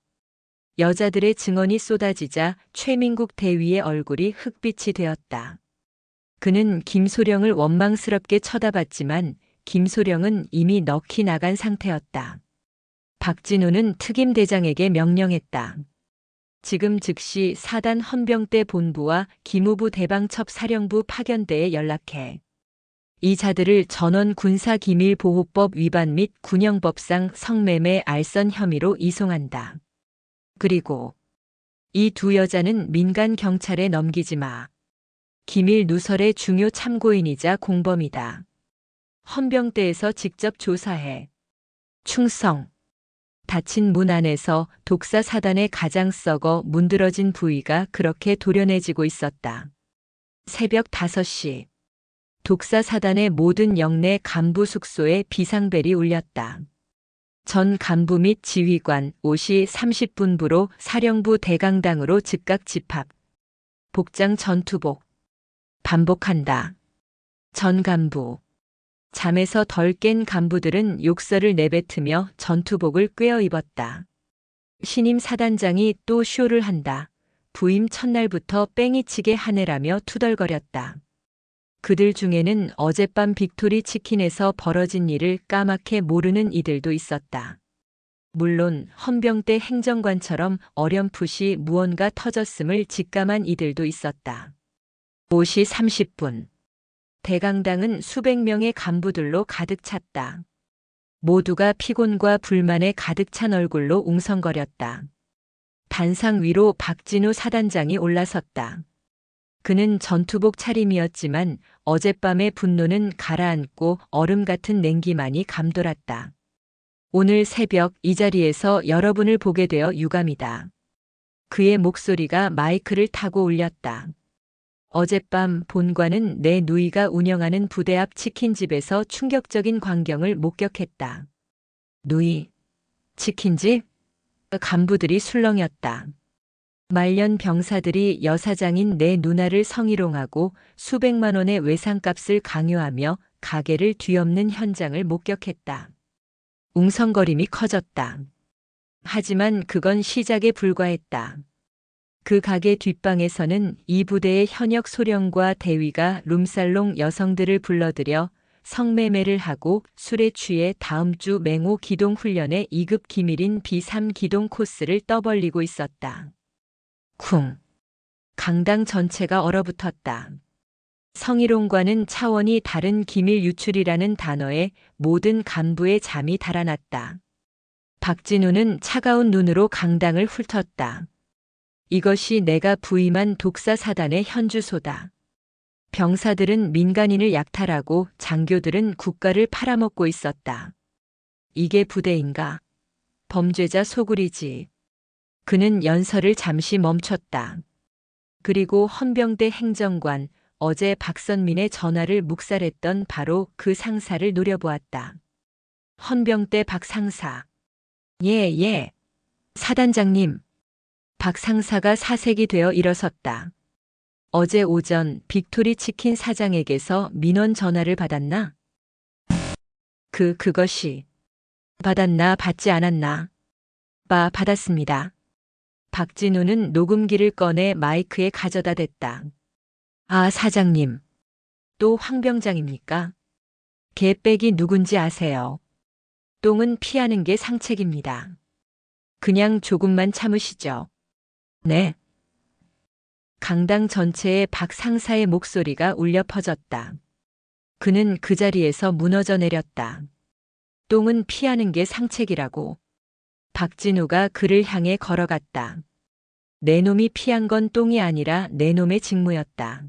여자들의 증언이 쏟아지자 최민국 대위의 얼굴이 흑빛이 되었다. 그는 김소령을 원망스럽게 쳐다봤지만 김소령은 이미 넋이 나간 상태였다. 박진우는 특임대장에게 명령했다. 지금 즉시 사단 헌병대 본부와 기무부 대방첩 사령부 파견대에 연락해. 이 자들을 전원 군사기밀보호법 위반 및 군형법상 성매매 알선 혐의로 이송한다. 그리고 이 두 여자는 민간 경찰에 넘기지 마. 기밀 누설의 중요 참고인이자 공범이다. 헌병대에서 직접 조사해. 충성. 닫힌 문 안에서 독사 사단의 가장 썩어 문드러진 부위가 그렇게 도려내지고 있었다. 새벽 5시. 독사 사단의 모든 영내 간부 숙소에 비상벨이 울렸다. 전 간부 및 지휘관 5시 30분부로 사령부 대강당으로 즉각 집합. 복장 전투복. 반복한다. 전 간부. 잠에서 덜 깬 간부들은 욕설을 내뱉으며 전투복을 꿰어 입었다. 신임 사단장이 또 쇼를 한다. 부임 첫날부터 뺑이치게 하네라며 투덜거렸다. 그들 중에는 어젯밤 빅토리 치킨에서 벌어진 일을 까맣게 모르는 이들도 있었다. 물론 헌병대 행정관처럼 어렴풋이 무언가 터졌음을 직감한 이들도 있었다. 5시 30분. 대강당은 수백 명의 간부들로 가득 찼다. 모두가 피곤과 불만에 가득 찬 얼굴로 웅성거렸다. 단상 위로 박진우 사단장이 올라섰다. 그는 전투복 차림이었지만 어젯밤의 분노는 가라앉고 얼음 같은 냉기만이 감돌았다. 오늘 새벽 이 자리에서 여러분을 보게 되어 유감이다. 그의 목소리가 마이크를 타고 울렸다. 어젯밤 본관은 내 누이가 운영하는 부대 앞 치킨집에서 충격적인 광경을 목격했다. 누이, 치킨집? 간부들이 술렁였다. 말년 병사들이 여사장인 내 누나를 성희롱하고 수백만 원의 외상값을 강요하며 가게를 뒤엎는 현장을 목격했다. 웅성거림이 커졌다. 하지만 그건 시작에 불과했다. 그 가게 뒷방에서는 이 부대의 현역 소령과 대위가 룸살롱 여성들을 불러들여 성매매를 하고 술에 취해 다음 주 맹호 기동 훈련의 2급 기밀인 B3 기동 코스를 떠벌리고 있었다. 쿵. 강당 전체가 얼어붙었다. 성희롱과는 차원이 다른 기밀 유출이라는 단어에 모든 간부의 잠이 달아났다. 박진우는 차가운 눈으로 강당을 훑었다. 이것이 내가 부임한 독사 사단의 현주소다. 병사들은 민간인을 약탈하고 장교들은 국가를 팔아먹고 있었다. 이게 부대인가? 범죄자 소굴이지. 그는 연설을 잠시 멈췄다. 그리고 헌병대 행정관, 어제 박선민의 전화를 묵살했던 바로 그 상사를 노려보았다. 헌병대 박 상사. 예. 사단장님. 박 상사가 사색이 되어 일어섰다. 어제 오전 빅토리 치킨 사장에게서 민원 전화를 받았나? 그것이. 받았나 받지 않았나? 받았습니다. 박진우는 녹음기를 꺼내 마이크에 가져다 댔다. 아, 사장님. 또 황병장입니까? 개빽이 누군지 아세요? 똥은 피하는 게 상책입니다. 그냥 조금만 참으시죠. 네. 강당 전체에 박 상사의 목소리가 울려 퍼졌다. 그는 그 자리에서 무너져 내렸다. 똥은 피하는 게 상책이라고. 박진우가 그를 향해 걸어갔다. 내 놈이 피한 건 똥이 아니라 내 놈의 직무였다.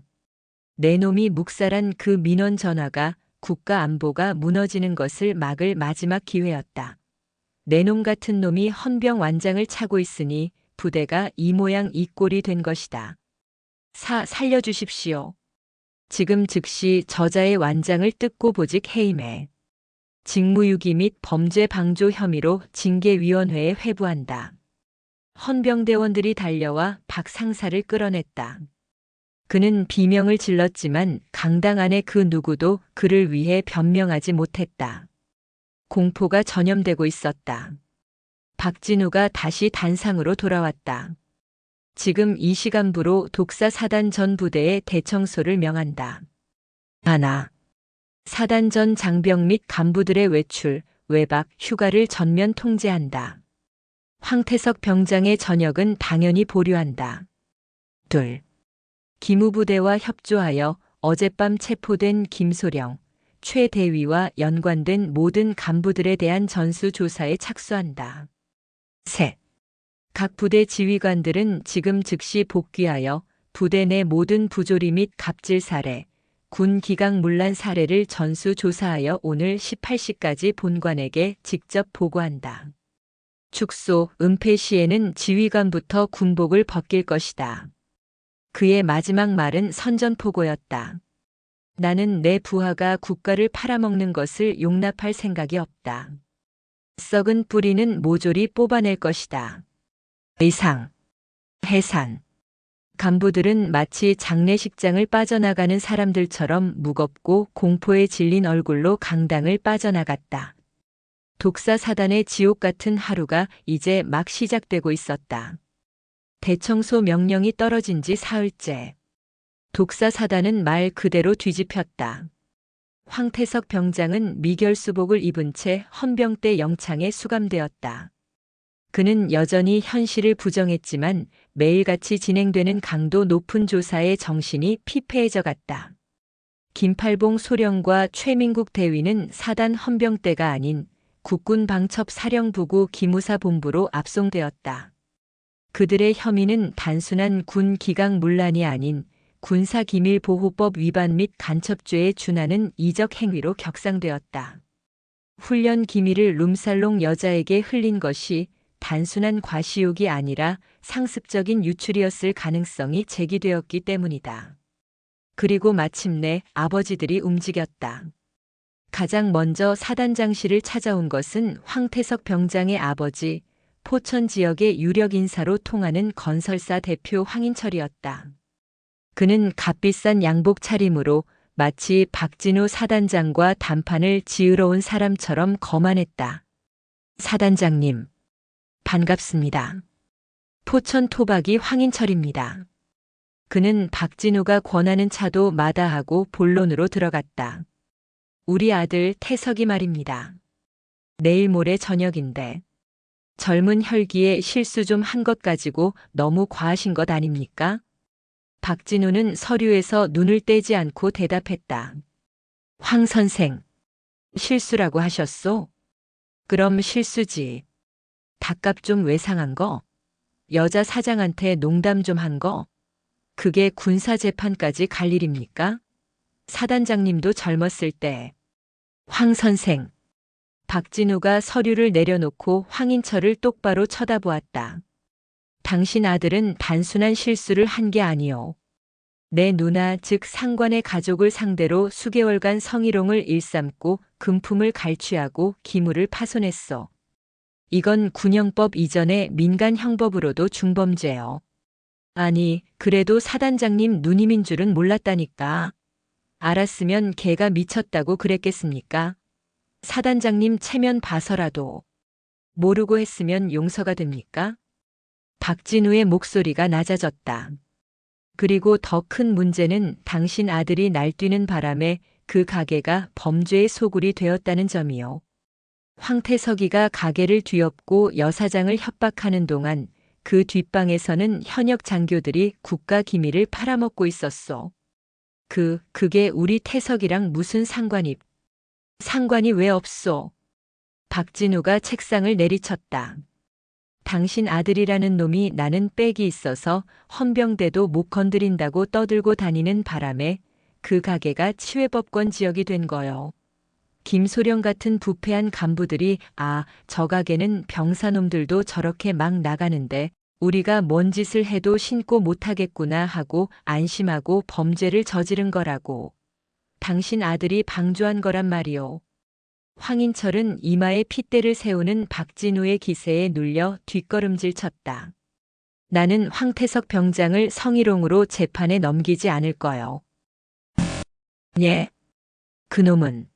내 놈이 묵살한 그 민원 전화가 국가 안보가 무너지는 것을 막을 마지막 기회였다. 내 놈 같은 놈이 헌병 완장을 차고 있으니 부대가 이 모양 이 꼴이 된 것이다. 살려주십시오. 지금 즉시 저자의 완장을 뜯고 보직 해임해. 직무유기 및 범죄 방조 혐의로 징계위원회에 회부한다. 헌병대원들이 달려와 박 상사를 끌어냈다. 그는 비명을 질렀지만 강당 안의 그 누구도 그를 위해 변명하지 못했다. 공포가 전염되고 있었다. 박진우가 다시 단상으로 돌아왔다. 지금 이 시간부로 독사 사단 전 부대에 대청소를 명한다. 하나. 사단 전 장병 및 간부들의 외출, 외박, 휴가를 전면 통제한다. 황태석 병장의 전역은 당연히 보류한다. 둘. 기무부대와 협조하여 어젯밤 체포된 김소령, 최 대위와 연관된 모든 간부들에 대한 전수조사에 착수한다. 셋. 각 부대 지휘관들은 지금 즉시 복귀하여 부대 내 모든 부조리 및 갑질 사례, 군 기강 문란 사례를 전수조사하여 오늘 18시까지 본관에게 직접 보고한다. 축소, 은폐 시에는 지휘관부터 군복을 벗길 것이다. 그의 마지막 말은 선전포고였다. 나는 내 부하가 국가를 팔아먹는 것을 용납할 생각이 없다. 썩은 뿌리는 모조리 뽑아낼 것이다. 의상, 해산. 간부들은 마치 장례식장을 빠져나가는 사람들처럼 무겁고 공포에 질린 얼굴로 강당을 빠져나갔다. 독사 사단의 지옥 같은 하루가 이제 막 시작되고 있었다. 대청소 명령이 떨어진 지 사흘째. 독사 사단은 말 그대로 뒤집혔다. 황태석 병장은 미결수복을 입은 채 헌병대 영창에 수감되었다. 그는 여전히 현실을 부정했지만 매일같이 진행되는 강도 높은 조사에 정신이 피폐해져 갔다. 김팔봉 소령과 최민국 대위는 사단 헌병대가 아닌 국군방첩사령부구 기무사본부로 압송되었다. 그들의 혐의는 단순한 군 기강 문란이 아닌 군사기밀보호법 위반 및 간첩죄에 준하는 이적 행위로 격상되었다. 훈련 기밀을 룸살롱 여자에게 흘린 것이 단순한 과시욕이 아니라 상습적인 유출이었을 가능성이 제기되었기 때문이다. 그리고 마침내 아버지들이 움직였다. 가장 먼저 사단장실을 찾아온 것은 황태석 병장의 아버지, 포천 지역의 유력 인사로 통하는 건설사 대표 황인철이었다. 그는 값비싼 양복 차림으로 마치 박진우 사단장과 단판을 지으러 온 사람처럼 거만했다. 사단장님, 반갑습니다. 포천 토박이 황인철입니다. 그는 박진우가 권하는 차도 마다하고 본론으로 들어갔다. 우리 아들 태석이 말입니다. 내일 모레 저녁인데 젊은 혈기에 실수 좀 한 것 가지고 너무 과하신 것 아닙니까? 박진우는 서류에서 눈을 떼지 않고 대답했다. 황 선생, 실수라고 하셨소? 그럼 실수지. 닭값 좀 외상한 거? 여자 사장한테 농담 좀 한 거? 그게 군사재판까지 갈 일입니까? 사단장님도 젊었을 때. 황 선생. 박진우가 서류를 내려놓고 황인철을 똑바로 쳐다보았다. 당신 아들은 단순한 실수를 한 게 아니오. 내 누나 즉 상관의 가족을 상대로 수개월간 성희롱을 일삼고 금품을 갈취하고 기물을 파손했어. 이건 군형법 이전의 민간 형법으로도 중범죄요. 아니, 그래도 사단장님 누님인 줄은 몰랐다니까. 알았으면 걔가 미쳤다고 그랬겠습니까? 사단장님 체면 봐서라도. 모르고 했으면 용서가 됩니까? 박진우의 목소리가 낮아졌다. 그리고 더 큰 문제는 당신 아들이 날뛰는 바람에 그 가게가 범죄의 소굴이 되었다는 점이요. 황태석이가 가게를 뒤엎고 여사장을 협박하는 동안 그 뒷방에서는 현역 장교들이 국가 기밀을 팔아먹고 있었어. 그게 우리 태석이랑 무슨 상관이 왜 없소? 박진우가 책상을 내리쳤다. 당신 아들이라는 놈이 나는 빽이 있어서 헌병대도 못 건드린다고 떠들고 다니는 바람에 그 가게가 치외법권 지역이 된 거요. 김소령 같은 부패한 간부들이 저 가게는 병사놈들도 저렇게 막 나가는데 우리가 뭔 짓을 해도 신고 못하겠구나 하고 안심하고 범죄를 저지른 거라고. 당신 아들이 방조한 거란 말이오. 황인철은 이마에 핏대를 세우는 박진우의 기세에 눌려 뒷걸음질 쳤다. 나는 황태석 병장을 성희롱으로 재판에 넘기지 않을 거요. 예. 그놈은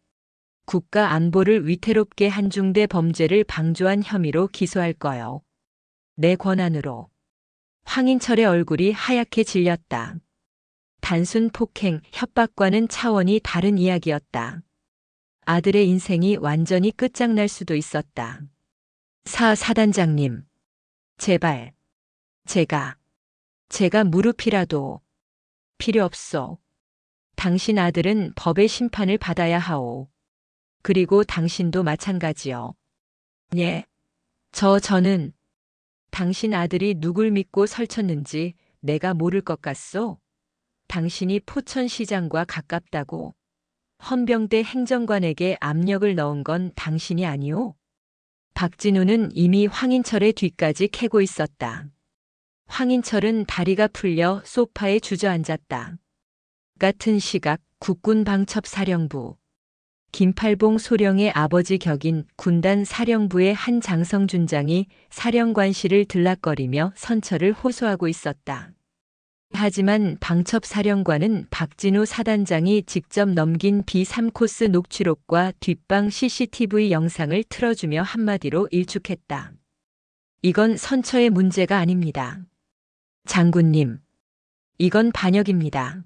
국가 안보를 위태롭게 한 중대 범죄를 방조한 혐의로 기소할 거요. 내 권한으로. 황인철의 얼굴이 하얗게 질렸다. 단순 폭행, 협박과는 차원이 다른 이야기였다. 아들의 인생이 완전히 끝장날 수도 있었다. 사단장님, 제발, 제가 무릎이라도 필요 없소. 당신 아들은 법의 심판을 받아야 하오. 그리고 당신도 마찬가지요. 예, 저는 당신 아들이 누굴 믿고 설쳤는지 내가 모를 것 같소? 당신이 포천시장과 가깝다고 헌병대 행정관에게 압력을 넣은 건 당신이 아니오? 박진우는 이미 황인철의 뒤까지 캐고 있었다. 황인철은 다리가 풀려 소파에 주저앉았다. 같은 시각 국군 방첩사령부. 김팔봉 소령의 아버지 격인 군단 사령부의 한 장성준장이 사령관실을 들락거리며 선처를 호소하고 있었다. 하지만 방첩사령관은 박진우 사단장이 직접 넘긴 B3코스 녹취록과 뒷방 CCTV 영상을 틀어주며 한마디로 일축했다. 이건 선처의 문제가 아닙니다. 장군님, 이건 반역입니다.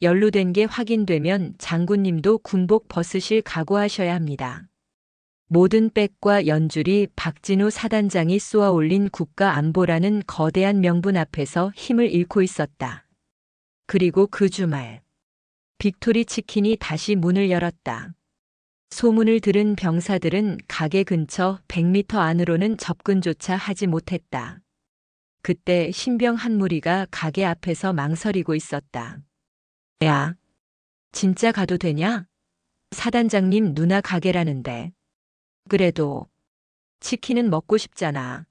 연루된 게 확인되면 장군님도 군복 벗으실 각오하셔야 합니다. 모든 백과 연줄이 박진우 사단장이 쏘아 올린 국가안보라는 거대한 명분 앞에서 힘을 잃고 있었다. 그리고 그 주말, 빅토리 치킨이 다시 문을 열었다. 소문을 들은 병사들은 가게 근처 100m 안으로는 접근조차 하지 못했다. 그때 신병 한 무리가 가게 앞에서 망설이고 있었다. 야, 진짜 가도 되냐? 사단장님 누나 가게라는데. 그래도 치킨은 먹고 싶잖아.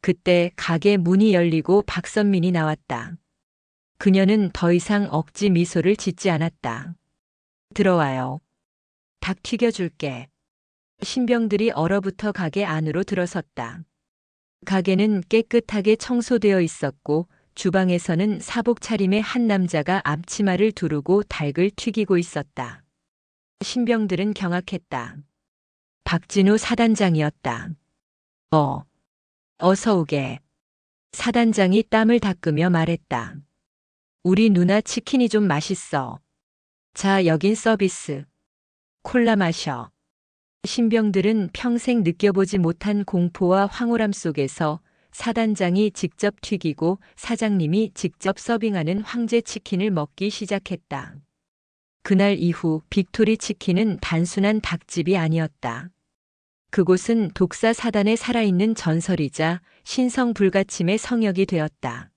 그때 가게 문이 열리고 박선민이 나왔다. 그녀는 더 이상 억지 미소를 짓지 않았다. 들어와요. 닭 튀겨줄게. 신병들이 얼어붙어 가게 안으로 들어섰다. 가게는 깨끗하게 청소되어 있었고 주방에서는 사복 차림의 한 남자가 앞치마를 두르고 닭을 튀기고 있었다. 신병들은 경악했다. 박진우 사단장이었다. 어서 오게. 사단장이 땀을 닦으며 말했다. 우리 누나 치킨이 좀 맛있어. 자, 여긴 서비스. 콜라 마셔. 신병들은 평생 느껴보지 못한 공포와 황홀함 속에서 사단장이 직접 튀기고 사장님이 직접 서빙하는 황제 치킨을 먹기 시작했다. 그날 이후 빅토리 치킨은 단순한 닭집이 아니었다. 그곳은 독사 사단의 살아있는 전설이자 신성 불가침의 성역이 되었다.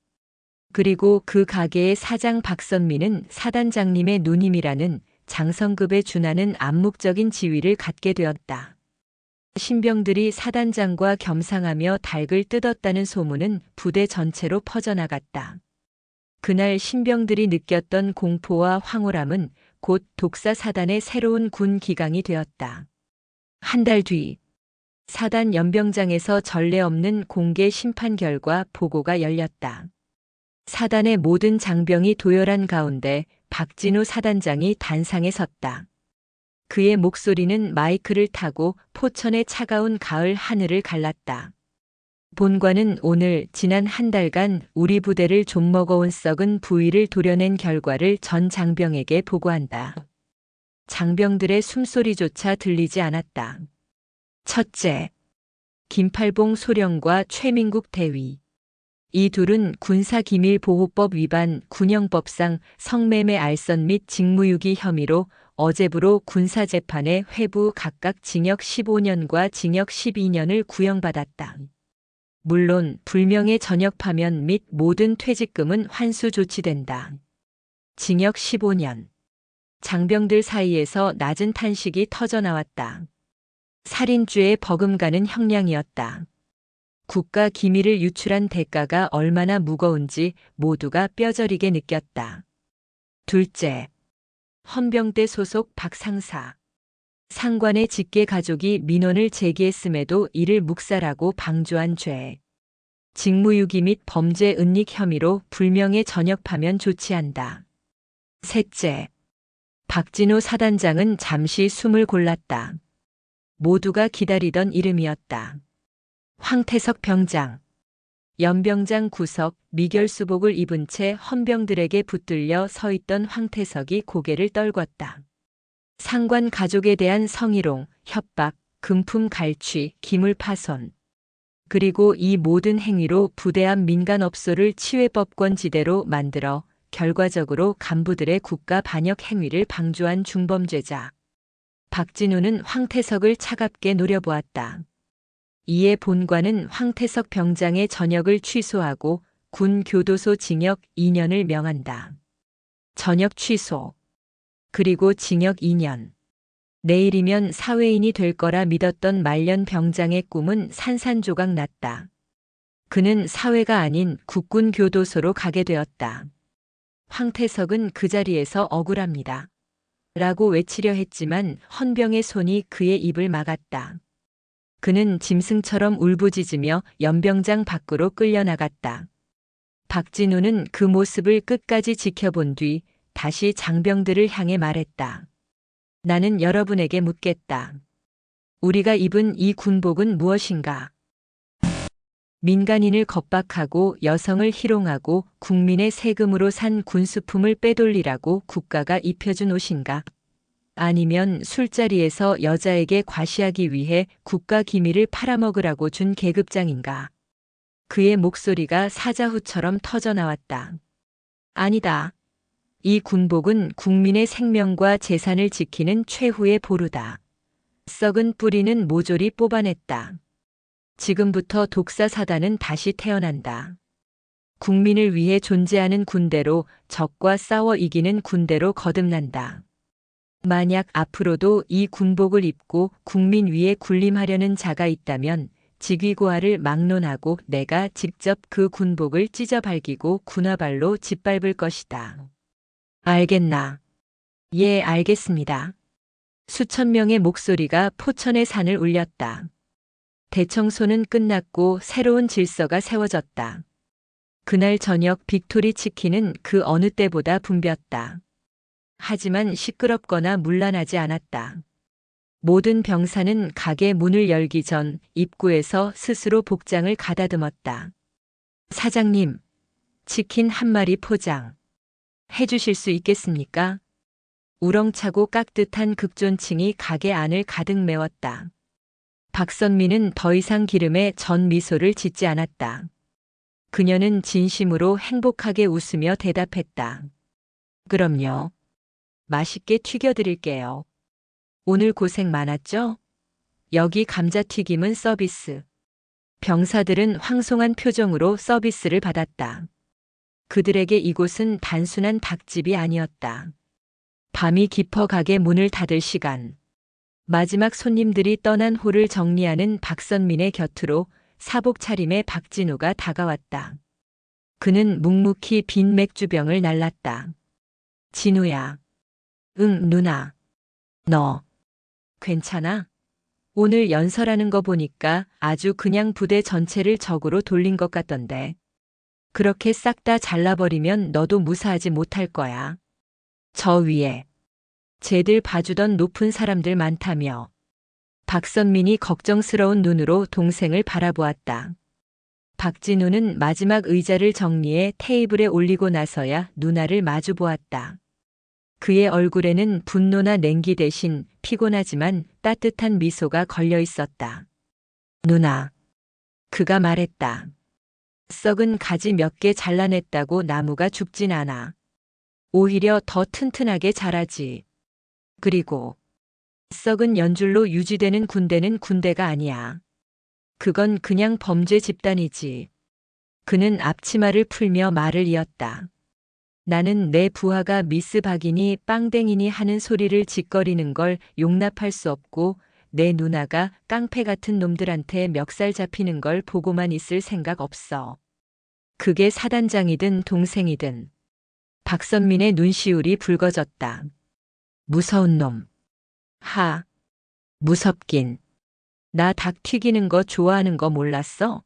그리고 그 가게의 사장 박선미는 사단장님의 누님이라는 장성급에 준하는 암묵적인 지위를 갖게 되었다. 신병들이 사단장과 겸상하며 닭을 뜯었다는 소문은 부대 전체로 퍼져나갔다. 그날 신병들이 느꼈던 공포와 황홀함은 곧 독사 사단의 새로운 군 기강이 되었다. 한 달 뒤, 사단 연병장에서 전례 없는 공개 심판 결과 보고가 열렸다. 사단의 모든 장병이 도열한 가운데 박진우 사단장이 단상에 섰다. 그의 목소리는 마이크를 타고 포천의 차가운 가을 하늘을 갈랐다. 본관은 오늘 지난 한 달간 우리 부대를 좀먹어온 썩은 부위를 도려낸 결과를 전 장병에게 보고한다. 장병들의 숨소리조차 들리지 않았다. 첫째, 김팔봉 소령과 최민국 대위. 이 둘은 군사기밀보호법 위반 군형법상 성매매 알선 및 직무유기 혐의로 어제부로 군사재판에 회부 각각 징역 15년과 징역 12년을 구형받았다. 물론 불명예 전역 파면 및 모든 퇴직금은 환수 조치된다. 징역 15년. 장병들 사이에서 낮은 탄식이 터져나왔다. 살인죄에 버금가는 형량이었다. 국가 기밀을 유출한 대가가 얼마나 무거운지 모두가 뼈저리게 느꼈다. 둘째, 헌병대 소속 박 상사. 상관의 직계 가족이 민원을 제기했음에도 이를 묵살하고 방조한 죄. 직무유기 및 범죄 은닉 혐의로 불명예 전역 파면 조치한다. 셋째, 박진우 사단장은 잠시 숨을 골랐다. 모두가 기다리던 이름이었다. 황태석 병장. 연병장 구석 미결수복을 입은 채 헌병들에게 붙들려 서 있던 황태석이 고개를 떨궜다. 상관 가족에 대한 성희롱, 협박, 금품 갈취, 기물 파손. 그리고 이 모든 행위로 부대앞 민간업소를 치외법권지대로 만들어 결과적으로 간부들의 국가 반역 행위를 방조한 중범죄자. 박진우는 황태석을 차갑게 노려보았다. 이에 본관은 황태석 병장의 전역을 취소하고 군 교도소 징역 2년을 명한다. 전역 취소. 그리고 징역 2년. 내일이면 사회인이 될 거라 믿었던 말년 병장의 꿈은 산산조각 났다. 그는 사회가 아닌 국군 교도소로 가게 되었다. 황태석은 그 자리에서 억울합니다. 라고 외치려 했지만 헌병의 손이 그의 입을 막았다. 그는 짐승처럼 울부짖으며 연병장 밖으로 끌려나갔다. 박진우는 그 모습을 끝까지 지켜본 뒤 다시 장병들을 향해 말했다. 나는 여러분에게 묻겠다. 우리가 입은 이 군복은 무엇인가? 민간인을 겁박하고 여성을 희롱하고 국민의 세금으로 산 군수품을 빼돌리라고 국가가 입혀준 옷인가? 아니면 술자리에서 여자에게 과시하기 위해 국가 기밀을 팔아먹으라고 준 계급장인가? 그의 목소리가 사자후처럼 터져나왔다. 아니다. 이 군복은 국민의 생명과 재산을 지키는 최후의 보루다. 썩은 뿌리는 모조리 뽑아냈다. 지금부터 독사사단은 다시 태어난다. 국민을 위해 존재하는 군대로 적과 싸워 이기는 군대로 거듭난다. 만약 앞으로도 이 군복을 입고 국민 위에 군림하려는 자가 있다면 직위고하를 막론하고 내가 직접 그 군복을 찢어 발기고 군화발로 짓밟을 것이다. 알겠나? 예, 알겠습니다. 수천 명의 목소리가 포천의 산을 울렸다. 대청소는 끝났고 새로운 질서가 세워졌다. 그날 저녁 빅토리 치킨은 그 어느 때보다 붐볐다. 하지만 시끄럽거나 문란하지 않았다. 모든 병사는 가게 문을 열기 전 입구에서 스스로 복장을 가다듬었다. 사장님, 치킨 한 마리 포장. 해주실 수 있겠습니까? 우렁차고 깍듯한 극존칭이 가게 안을 가득 메웠다. 박선미는 더 이상 기름에 전 미소를 짓지 않았다. 그녀는 진심으로 행복하게 웃으며 대답했다. 그럼요. 맛있게 튀겨드릴게요. 오늘 고생 많았죠? 여기 감자튀김은 서비스. 병사들은 황송한 표정으로 서비스를 받았다. 그들에게 이곳은 단순한 닭집이 아니었다. 밤이 깊어 가게 문을 닫을 시간. 마지막 손님들이 떠난 홀을 정리하는 박선민의 곁으로 사복 차림의 박진우가 다가왔다. 그는 묵묵히 빈 맥주병을 날랐다. 진우야. 응, 누나. 너. 괜찮아? 오늘 연설하는 거 보니까 아주 그냥 부대 전체를 적으로 돌린 것 같던데. 그렇게 싹 다 잘라버리면 너도 무사하지 못할 거야. 저 위에. 쟤들 봐주던 높은 사람들 많다며. 박선민이 걱정스러운 눈으로 동생을 바라보았다. 박진우는 마지막 의자를 정리해 테이블에 올리고 나서야 누나를 마주보았다. 그의 얼굴에는 분노나 냉기 대신 피곤하지만 따뜻한 미소가 걸려 있었다. 누나. 그가 말했다. 썩은 가지 몇 개 잘라냈다고 나무가 죽진 않아. 오히려 더 튼튼하게 자라지. 그리고 썩은 연줄로 유지되는 군대는 군대가 아니야. 그건 그냥 범죄 집단이지. 그는 앞치마를 풀며 말을 이었다. 나는 내 부하가 미스 박이니 빵댕이니 하는 소리를 짓거리는 걸 용납할 수 없고 내 누나가 깡패 같은 놈들한테 멱살 잡히는 걸 보고만 있을 생각 없어. 그게 사단장이든 동생이든. 박선민의 눈시울이 붉어졌다. 무서운 놈. 하. 무섭긴. 나 닭 튀기는 거 좋아하는 거 몰랐어?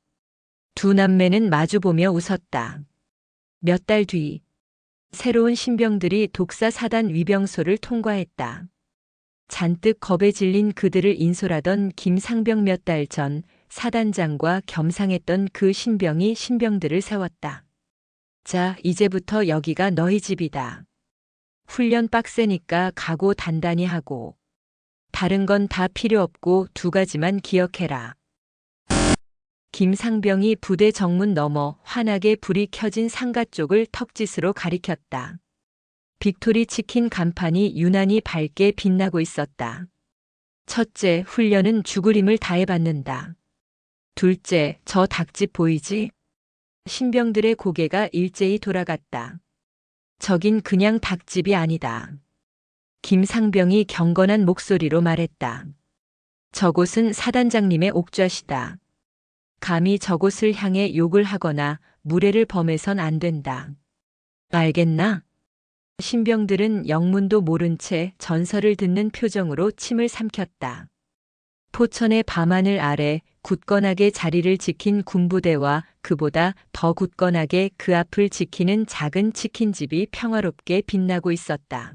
두 남매는 마주보며 웃었다. 몇 달 뒤. 새로운 신병들이 독사 사단 위병소를 통과했다. 잔뜩 겁에 질린 그들을 인솔하던 김상병 몇 달 전 사단장과 겸상했던 그 신병들을 세웠다. 자, 이제부터 여기가 너희 집이다. 훈련 빡세니까 각오 단단히 하고. 다른 건 다 필요 없고 2가지만 기억해라. 김상병이 부대 정문 너머 환하게 불이 켜진 상가 쪽을 턱짓으로 가리켰다. 빅토리 치킨 간판이 유난히 밝게 빛나고 있었다. 첫째, 훈련은 죽을 힘을 다해 받는다. 둘째, 저 닭집 보이지? 신병들의 고개가 일제히 돌아갔다. 저긴 그냥 닭집이 아니다. 김상병이 경건한 목소리로 말했다. 저곳은 사단장님의 옥좌시다. 감히 저곳을 향해 욕을 하거나 무례를 범해선 안 된다. 알겠나? 신병들은 영문도 모른 채 전설을 듣는 표정으로 침을 삼켰다. 포천의 밤하늘 아래 굳건하게 자리를 지킨 군부대와 그보다 더 굳건하게 그 앞을 지키는 작은 치킨집이 평화롭게 빛나고 있었다.